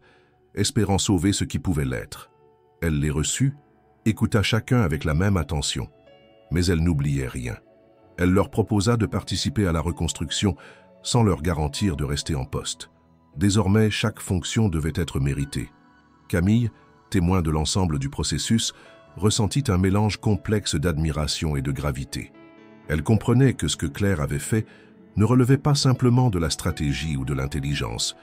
espérant sauver ce qui pouvait l'être. Elle les reçut, écouta chacun avec la même attention, mais elle n'oubliait rien. Elle leur proposa de participer à la reconstruction sans leur garantir de rester en poste. Désormais, chaque fonction devait être méritée. Camille, témoin de l'ensemble du processus, ressentit un mélange complexe d'admiration et de gravité. Elle comprenait que ce que Claire avait fait ne relevait pas simplement de la stratégie ou de l'intelligence.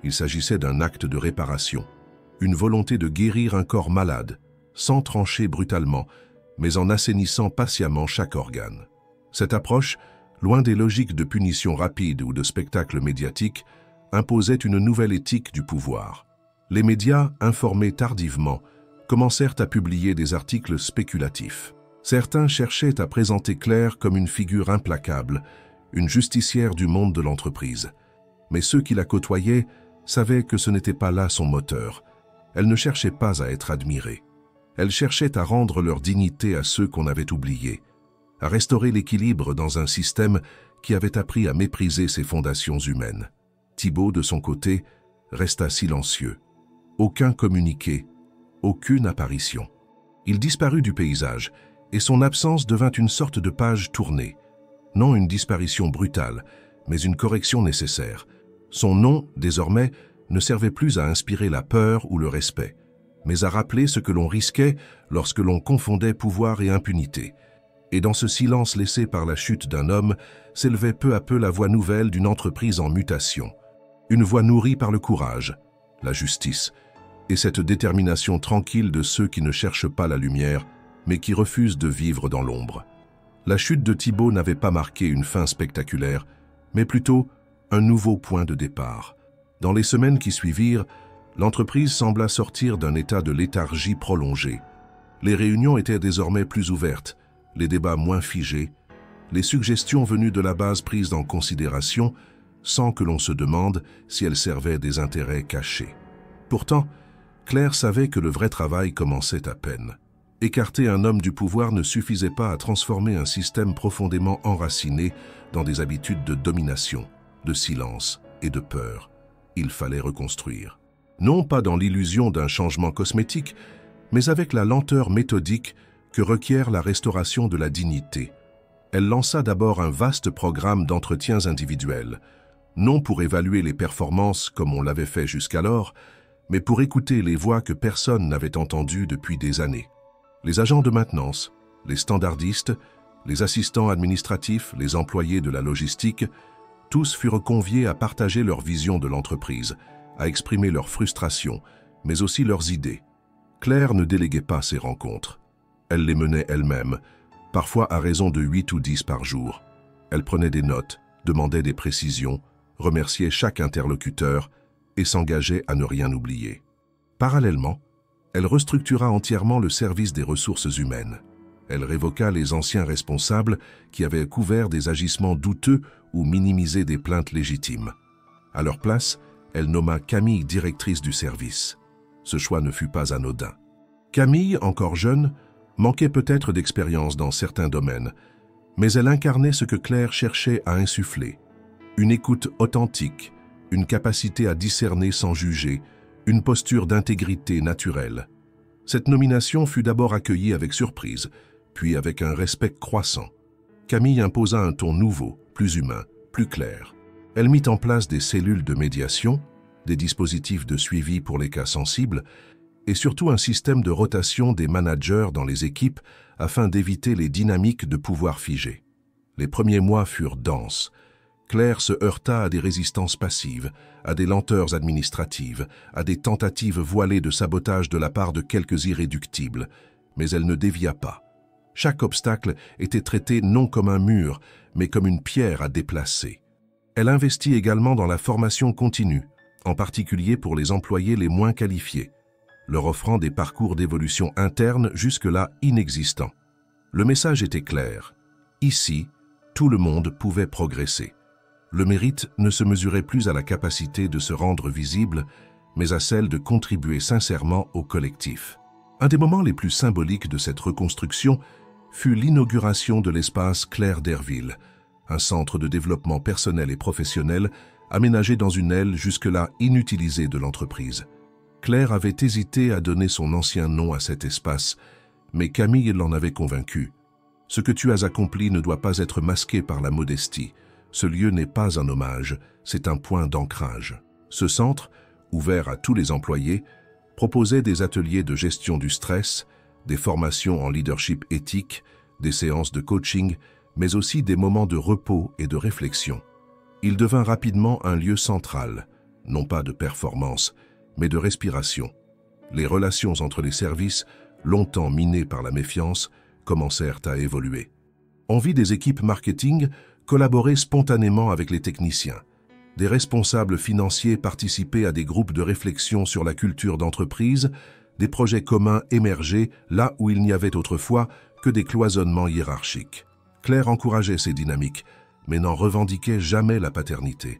Il s'agissait d'un acte de réparation, une volonté de guérir un corps malade, sans trancher brutalement, mais en assainissant patiemment chaque organe. Cette approche, loin des logiques de punition rapide ou de spectacle médiatique, imposait une nouvelle éthique du pouvoir. Les médias, informés tardivement, commencèrent à publier des articles spéculatifs. Certains cherchaient à présenter Claire comme une figure implacable, une justicière du monde de l'entreprise. Mais ceux qui la côtoyaient savaient que ce n'était pas là son moteur. Elle ne cherchait pas à être admirée. Elle cherchait à rendre leur dignité à ceux qu'on avait oubliés, à restaurer l'équilibre dans un système qui avait appris à mépriser ses fondations humaines. Thibault, de son côté, resta silencieux. Aucun communiqué, aucune apparition. Il disparut du paysage, et son absence devint une sorte de page tournée. Non une disparition brutale, mais une correction nécessaire. Son nom, désormais, ne servait plus à inspirer la peur ou le respect, mais à rappeler ce que l'on risquait lorsque l'on confondait pouvoir et impunité. Et dans ce silence laissé par la chute d'un homme, s'élevait peu à peu la voix nouvelle d'une entreprise en mutation. Une voix nourrie par le courage, la justice, et cette détermination tranquille de ceux qui ne cherchent pas la lumière, mais qui refusent de vivre dans l'ombre. La chute de Thibault n'avait pas marqué une fin spectaculaire, mais plutôt un nouveau point de départ. Dans les semaines qui suivirent, l'entreprise sembla sortir d'un état de léthargie prolongée. Les réunions étaient désormais plus ouvertes, les débats moins figés, les suggestions venues de la base prises en considération sans que l'on se demande si elles servaient des intérêts cachés. Pourtant, Claire savait que le vrai travail commençait à peine. Écarter un homme du pouvoir ne suffisait pas à transformer un système profondément enraciné dans des habitudes de domination, de silence et de peur. Il fallait reconstruire. Non pas dans l'illusion d'un changement cosmétique, mais avec la lenteur méthodique que requiert la restauration de la dignité. Elle lança d'abord un vaste programme d'entretiens individuels, non pour évaluer les performances comme on l'avait fait jusqu'alors, mais pour écouter les voix que personne n'avait entendues depuis des années. Les agents de maintenance, les standardistes, les assistants administratifs, les employés de la logistique, tous furent conviés à partager leur vision de l'entreprise, à exprimer leurs frustrations, mais aussi leurs idées. Claire ne déléguait pas ces rencontres. Elle les menait elle-même, parfois à raison de 8 ou 10 par jour. Elle prenait des notes, demandait des précisions, remerciait chaque interlocuteur et s'engageait à ne rien oublier. Parallèlement, elle restructura entièrement le service des ressources humaines. Elle révoqua les anciens responsables qui avaient couvert des agissements douteux ou minimisé des plaintes légitimes. À leur place, elle nomma Camille directrice du service. Ce choix ne fut pas anodin. Camille, encore jeune, manquait peut-être d'expérience dans certains domaines, mais elle incarnait ce que Claire cherchait à insuffler. Une écoute authentique, une capacité à discerner sans juger, une posture d'intégrité naturelle. Cette nomination fut d'abord accueillie avec surprise, puis avec un respect croissant. Camille imposa un ton nouveau, plus humain, plus clair. Elle mit en place des cellules de médiation, des dispositifs de suivi pour les cas sensibles, et surtout un système de rotation des managers dans les équipes afin d'éviter les dynamiques de pouvoir figées. Les premiers mois furent denses. Claire se heurta à des résistances passives, à des lenteurs administratives, à des tentatives voilées de sabotage de la part de quelques irréductibles, mais elle ne dévia pas. Chaque obstacle était traité non comme un mur, mais comme une pierre à déplacer. Elle investit également dans la formation continue, en particulier pour les employés les moins qualifiés, leur offrant des parcours d'évolution interne jusque-là inexistants. Le message était clair. Ici, tout le monde pouvait progresser. Le mérite ne se mesurait plus à la capacité de se rendre visible, mais à celle de contribuer sincèrement au collectif. Un des moments les plus symboliques de cette reconstruction fut l'inauguration de l'espace Claire Derville, un centre de développement personnel et professionnel aménagé dans une aile jusque-là inutilisée de l'entreprise. Claire avait hésité à donner son ancien nom à cet espace, mais Camille l'en avait convaincue. Ce que tu as accompli ne doit pas être masqué par la modestie. Ce lieu n'est pas un hommage, c'est un point d'ancrage. Ce centre, ouvert à tous les employés, proposait des ateliers de gestion du stress, des formations en leadership éthique, des séances de coaching, mais aussi des moments de repos et de réflexion. Il devint rapidement un lieu central, non pas de performance, mais de respiration. Les relations entre les services, longtemps minées par la méfiance, commencèrent à évoluer. On vit des équipes marketing collaborer spontanément avec les techniciens. Des responsables financiers participaient à des groupes de réflexion sur la culture d'entreprise, des projets communs émergeaient là où il n'y avait autrefois que des cloisonnements hiérarchiques. Claire encourageait ces dynamiques, mais n'en revendiquait jamais la paternité.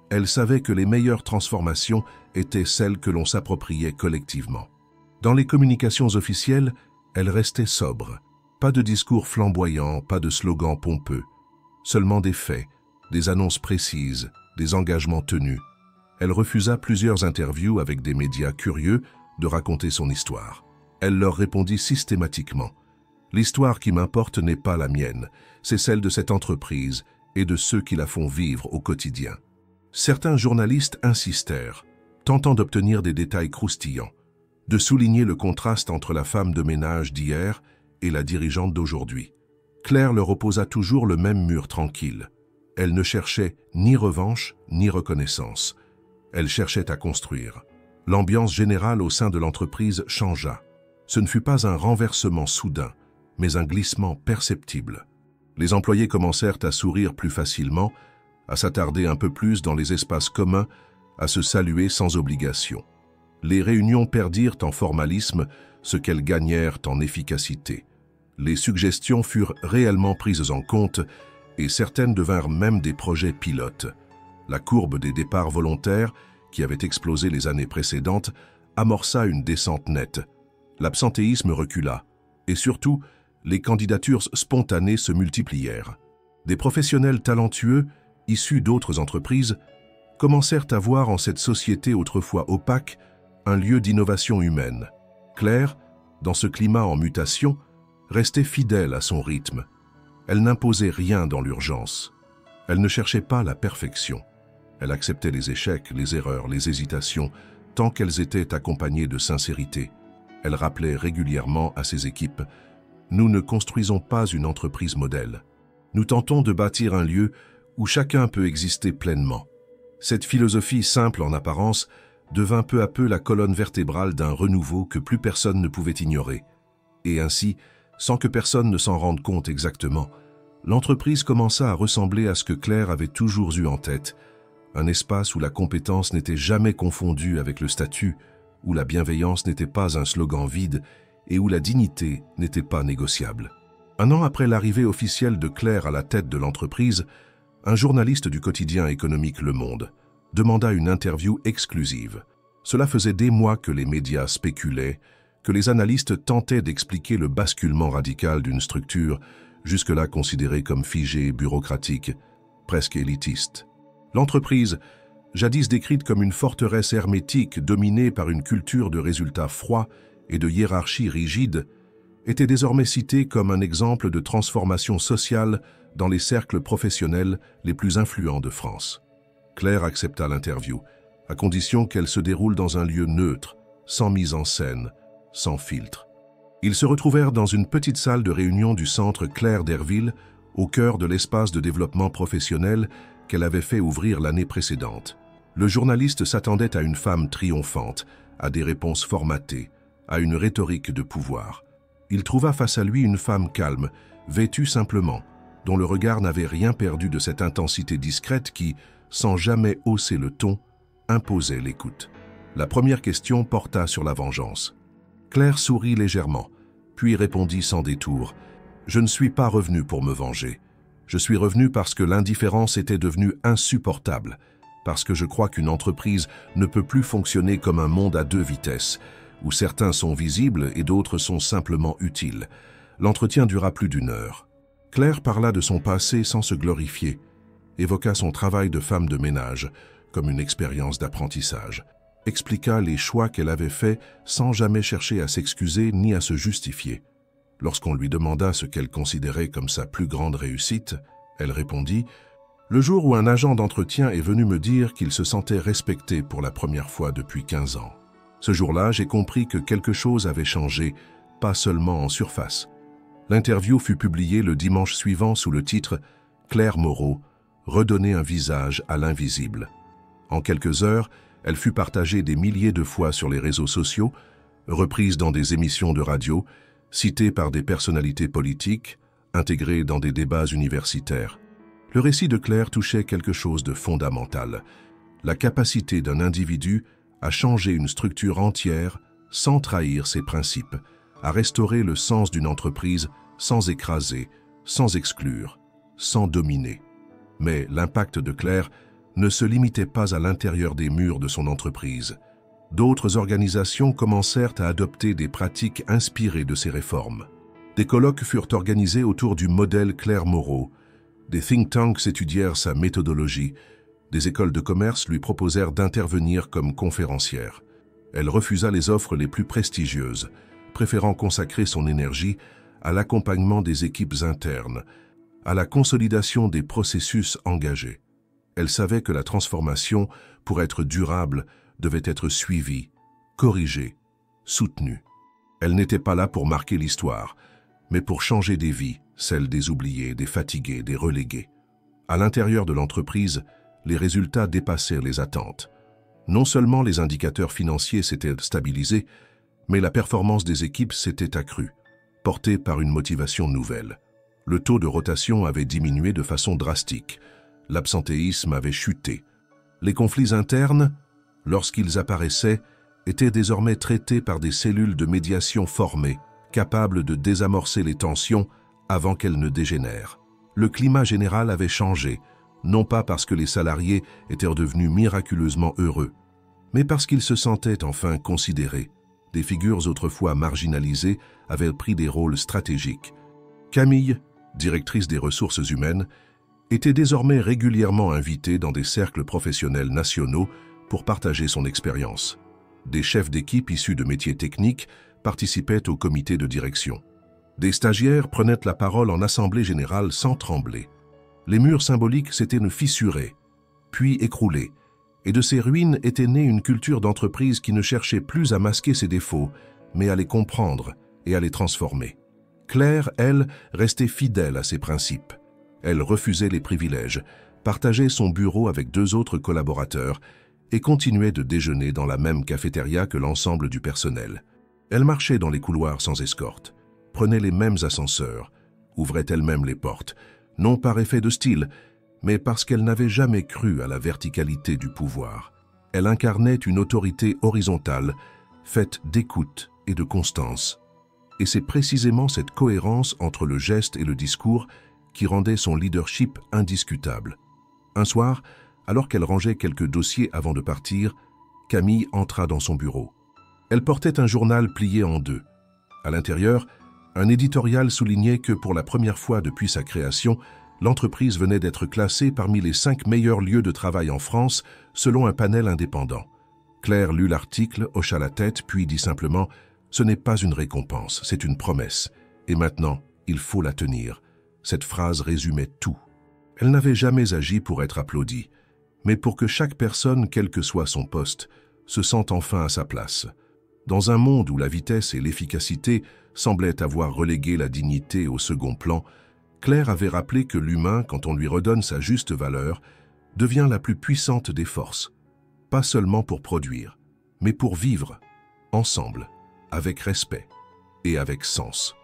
Elle savait que les meilleures transformations étaient celles que l'on s'appropriait collectivement. Dans les communications officielles, elle restait sobre. Pas de discours flamboyants, pas de slogans pompeux. Seulement des faits, des annonces précises, des engagements tenus. Elle refusa plusieurs interviews avec des médias curieux de raconter son histoire. Elle leur répondit systématiquement « L'histoire qui m'importe n'est pas la mienne, c'est celle de cette entreprise et de ceux qui la font vivre au quotidien. » Certains journalistes insistèrent, tentant d'obtenir des détails croustillants, de souligner le contraste entre la femme de ménage d'hier et la dirigeante d'aujourd'hui. Claire leur opposa toujours le même mur tranquille. Elle ne cherchait ni revanche ni reconnaissance. Elle cherchait à construire. L'ambiance générale au sein de l'entreprise changea. Ce ne fut pas un renversement soudain, mais un glissement perceptible. Les employés commencèrent à sourire plus facilement, à s'attarder un peu plus dans les espaces communs, à se saluer sans obligation. Les réunions perdirent en formalisme ce qu'elles gagnèrent en efficacité. Les suggestions furent réellement prises en compte et certaines devinrent même des projets pilotes. La courbe des départs volontaires, qui avait explosé les années précédentes, amorça une descente nette. L'absentéisme recula et surtout, les candidatures spontanées se multiplièrent. Des professionnels talentueux, issus d'autres entreprises, commencèrent à voir en cette société autrefois opaque un lieu d'innovation humaine. Claire, dans ce climat en mutation, restait fidèle à son rythme. Elle n'imposait rien dans l'urgence. Elle ne cherchait pas la perfection. Elle acceptait les échecs, les erreurs, les hésitations, tant qu'elles étaient accompagnées de sincérité. Elle rappelait régulièrement à ses équipes « Nous ne construisons pas une entreprise modèle. Nous tentons de bâtir un lieu où chacun peut exister pleinement. » Cette philosophie simple en apparence devint peu à peu la colonne vertébrale d'un renouveau que plus personne ne pouvait ignorer. Et ainsi, sans que personne ne s'en rende compte exactement, l'entreprise commença à ressembler à ce que Claire avait toujours eu en tête, un espace où la compétence n'était jamais confondue avec le statut, où la bienveillance n'était pas un slogan vide et où la dignité n'était pas négociable. Un an après l'arrivée officielle de Claire à la tête de l'entreprise, un journaliste du quotidien économique Le Monde demanda une interview exclusive. Cela faisait des mois que les médias spéculaient, que les analystes tentaient d'expliquer le basculement radical d'une structure jusque-là considérée comme figée, bureaucratique, presque élitiste. L'entreprise, jadis décrite comme une forteresse hermétique dominée par une culture de résultats froids et de hiérarchie rigide, était désormais citée comme un exemple de transformation sociale dans les cercles professionnels les plus influents de France. Claire accepta l'interview, à condition qu'elle se déroule dans un lieu neutre, sans mise en scène, sans filtre. Ils se retrouvèrent dans une petite salle de réunion du centre Claire d'Herville, au cœur de l'espace de développement professionnel qu'elle avait fait ouvrir l'année précédente. Le journaliste s'attendait à une femme triomphante, à des réponses formatées, à une rhétorique de pouvoir. Il trouva face à lui une femme calme, vêtue simplement, dont le regard n'avait rien perdu de cette intensité discrète qui, sans jamais hausser le ton, imposait l'écoute. La première question porta sur la vengeance. Claire sourit légèrement, puis répondit sans détour « Je ne suis pas revenu pour me venger. Je suis revenu parce que l'indifférence était devenue insupportable, parce que je crois qu'une entreprise ne peut plus fonctionner comme un monde à deux vitesses, où certains sont visibles et d'autres sont simplement utiles. » L'entretien dura plus d'1 heure. Claire parla de son passé sans se glorifier, évoqua son travail de femme de ménage comme une expérience d'apprentissage, expliqua les choix qu'elle avait faits sans jamais chercher à s'excuser ni à se justifier. Lorsqu'on lui demanda ce qu'elle considérait comme sa plus grande réussite, elle répondit « Le jour où un agent d'entretien est venu me dire qu'il se sentait respecté pour la première fois depuis 15 ans. Ce jour-là, j'ai compris que quelque chose avait changé, pas seulement en surface. » L'interview fut publiée le dimanche suivant sous le titre « Claire Moreau, redonner un visage à l'invisible ». En quelques heures, elle fut partagée des milliers de fois sur les réseaux sociaux, reprise dans des émissions de radio, citée par des personnalités politiques, intégrée dans des débats universitaires. Le récit de Claire touchait quelque chose de fondamental, la capacité d'un individu à changer une structure entière sans trahir ses principes, à restaurer le sens d'une entreprise sans écraser, sans exclure, sans dominer. Mais l'impact de Claire ne se limitait pas à l'intérieur des murs de son entreprise. D'autres organisations commencèrent à adopter des pratiques inspirées de ces réformes. Des colloques furent organisés autour du modèle Claire Moreau. Des think tanks étudièrent sa méthodologie. Des écoles de commerce lui proposèrent d'intervenir comme conférencière. Elle refusa les offres les plus prestigieuses, préférant consacrer son énergie à l'accompagnement des équipes internes, à la consolidation des processus engagés. Elle savait que la transformation, pour être durable, devait être suivie, corrigée, soutenue. Elle n'était pas là pour marquer l'histoire, mais pour changer des vies, celles des oubliés, des fatigués, des relégués. À l'intérieur de l'entreprise, les résultats dépassèrent les attentes. Non seulement les indicateurs financiers s'étaient stabilisés, mais la performance des équipes s'était accrue, portée par une motivation nouvelle. Le taux de rotation avait diminué de façon drastique, l'absentéisme avait chuté. Les conflits internes, lorsqu'ils apparaissaient, étaient désormais traités par des cellules de médiation formées, capables de désamorcer les tensions avant qu'elles ne dégénèrent. Le climat général avait changé, non pas parce que les salariés étaient redevenus miraculeusement heureux, mais parce qu'ils se sentaient enfin considérés. Des figures autrefois marginalisées avaient pris des rôles stratégiques. Camille, directrice des ressources humaines, était désormais régulièrement invitée dans des cercles professionnels nationaux pour partager son expérience. Des chefs d'équipe issus de métiers techniques participaient au comité de direction. Des stagiaires prenaient la parole en assemblée générale sans trembler. Les murs symboliques s'étaient fissurés, puis écroulés, et de ces ruines était née une culture d'entreprise qui ne cherchait plus à masquer ses défauts, mais à les comprendre et à les transformer. Claire, elle, restait fidèle à ses principes. Elle refusait les privilèges, partageait son bureau avec 2 autres collaborateurs et continuait de déjeuner dans la même cafétéria que l'ensemble du personnel. Elle marchait dans les couloirs sans escorte, prenait les mêmes ascenseurs, ouvrait elle-même les portes, non par effet de style, mais parce qu'elle n'avait jamais cru à la verticalité du pouvoir. Elle incarnait une autorité horizontale, faite d'écoute et de constance. Et c'est précisément cette cohérence entre le geste et le discours qui rendait son leadership indiscutable. Un soir, alors qu'elle rangeait quelques dossiers avant de partir, Camille entra dans son bureau. Elle portait un journal plié en 2. À l'intérieur, un éditorial soulignait que pour la première fois depuis sa création, l'entreprise venait d'être classée parmi les 5 meilleurs lieux de travail en France selon un panel indépendant. Claire lut l'article, hocha la tête, puis dit simplement « Ce n'est pas une récompense, c'est une promesse. Et maintenant, il faut la tenir. » Cette phrase résumait tout. Elle n'avait jamais agi pour être applaudie, mais pour que chaque personne, quel que soit son poste, se sente enfin à sa place. Dans un monde où la vitesse et l'efficacité semblaient avoir relégué la dignité au second plan, Claire avait rappelé que l'humain, quand on lui redonne sa juste valeur, devient la plus puissante des forces, pas seulement pour produire, mais pour vivre, ensemble, avec respect et avec sens.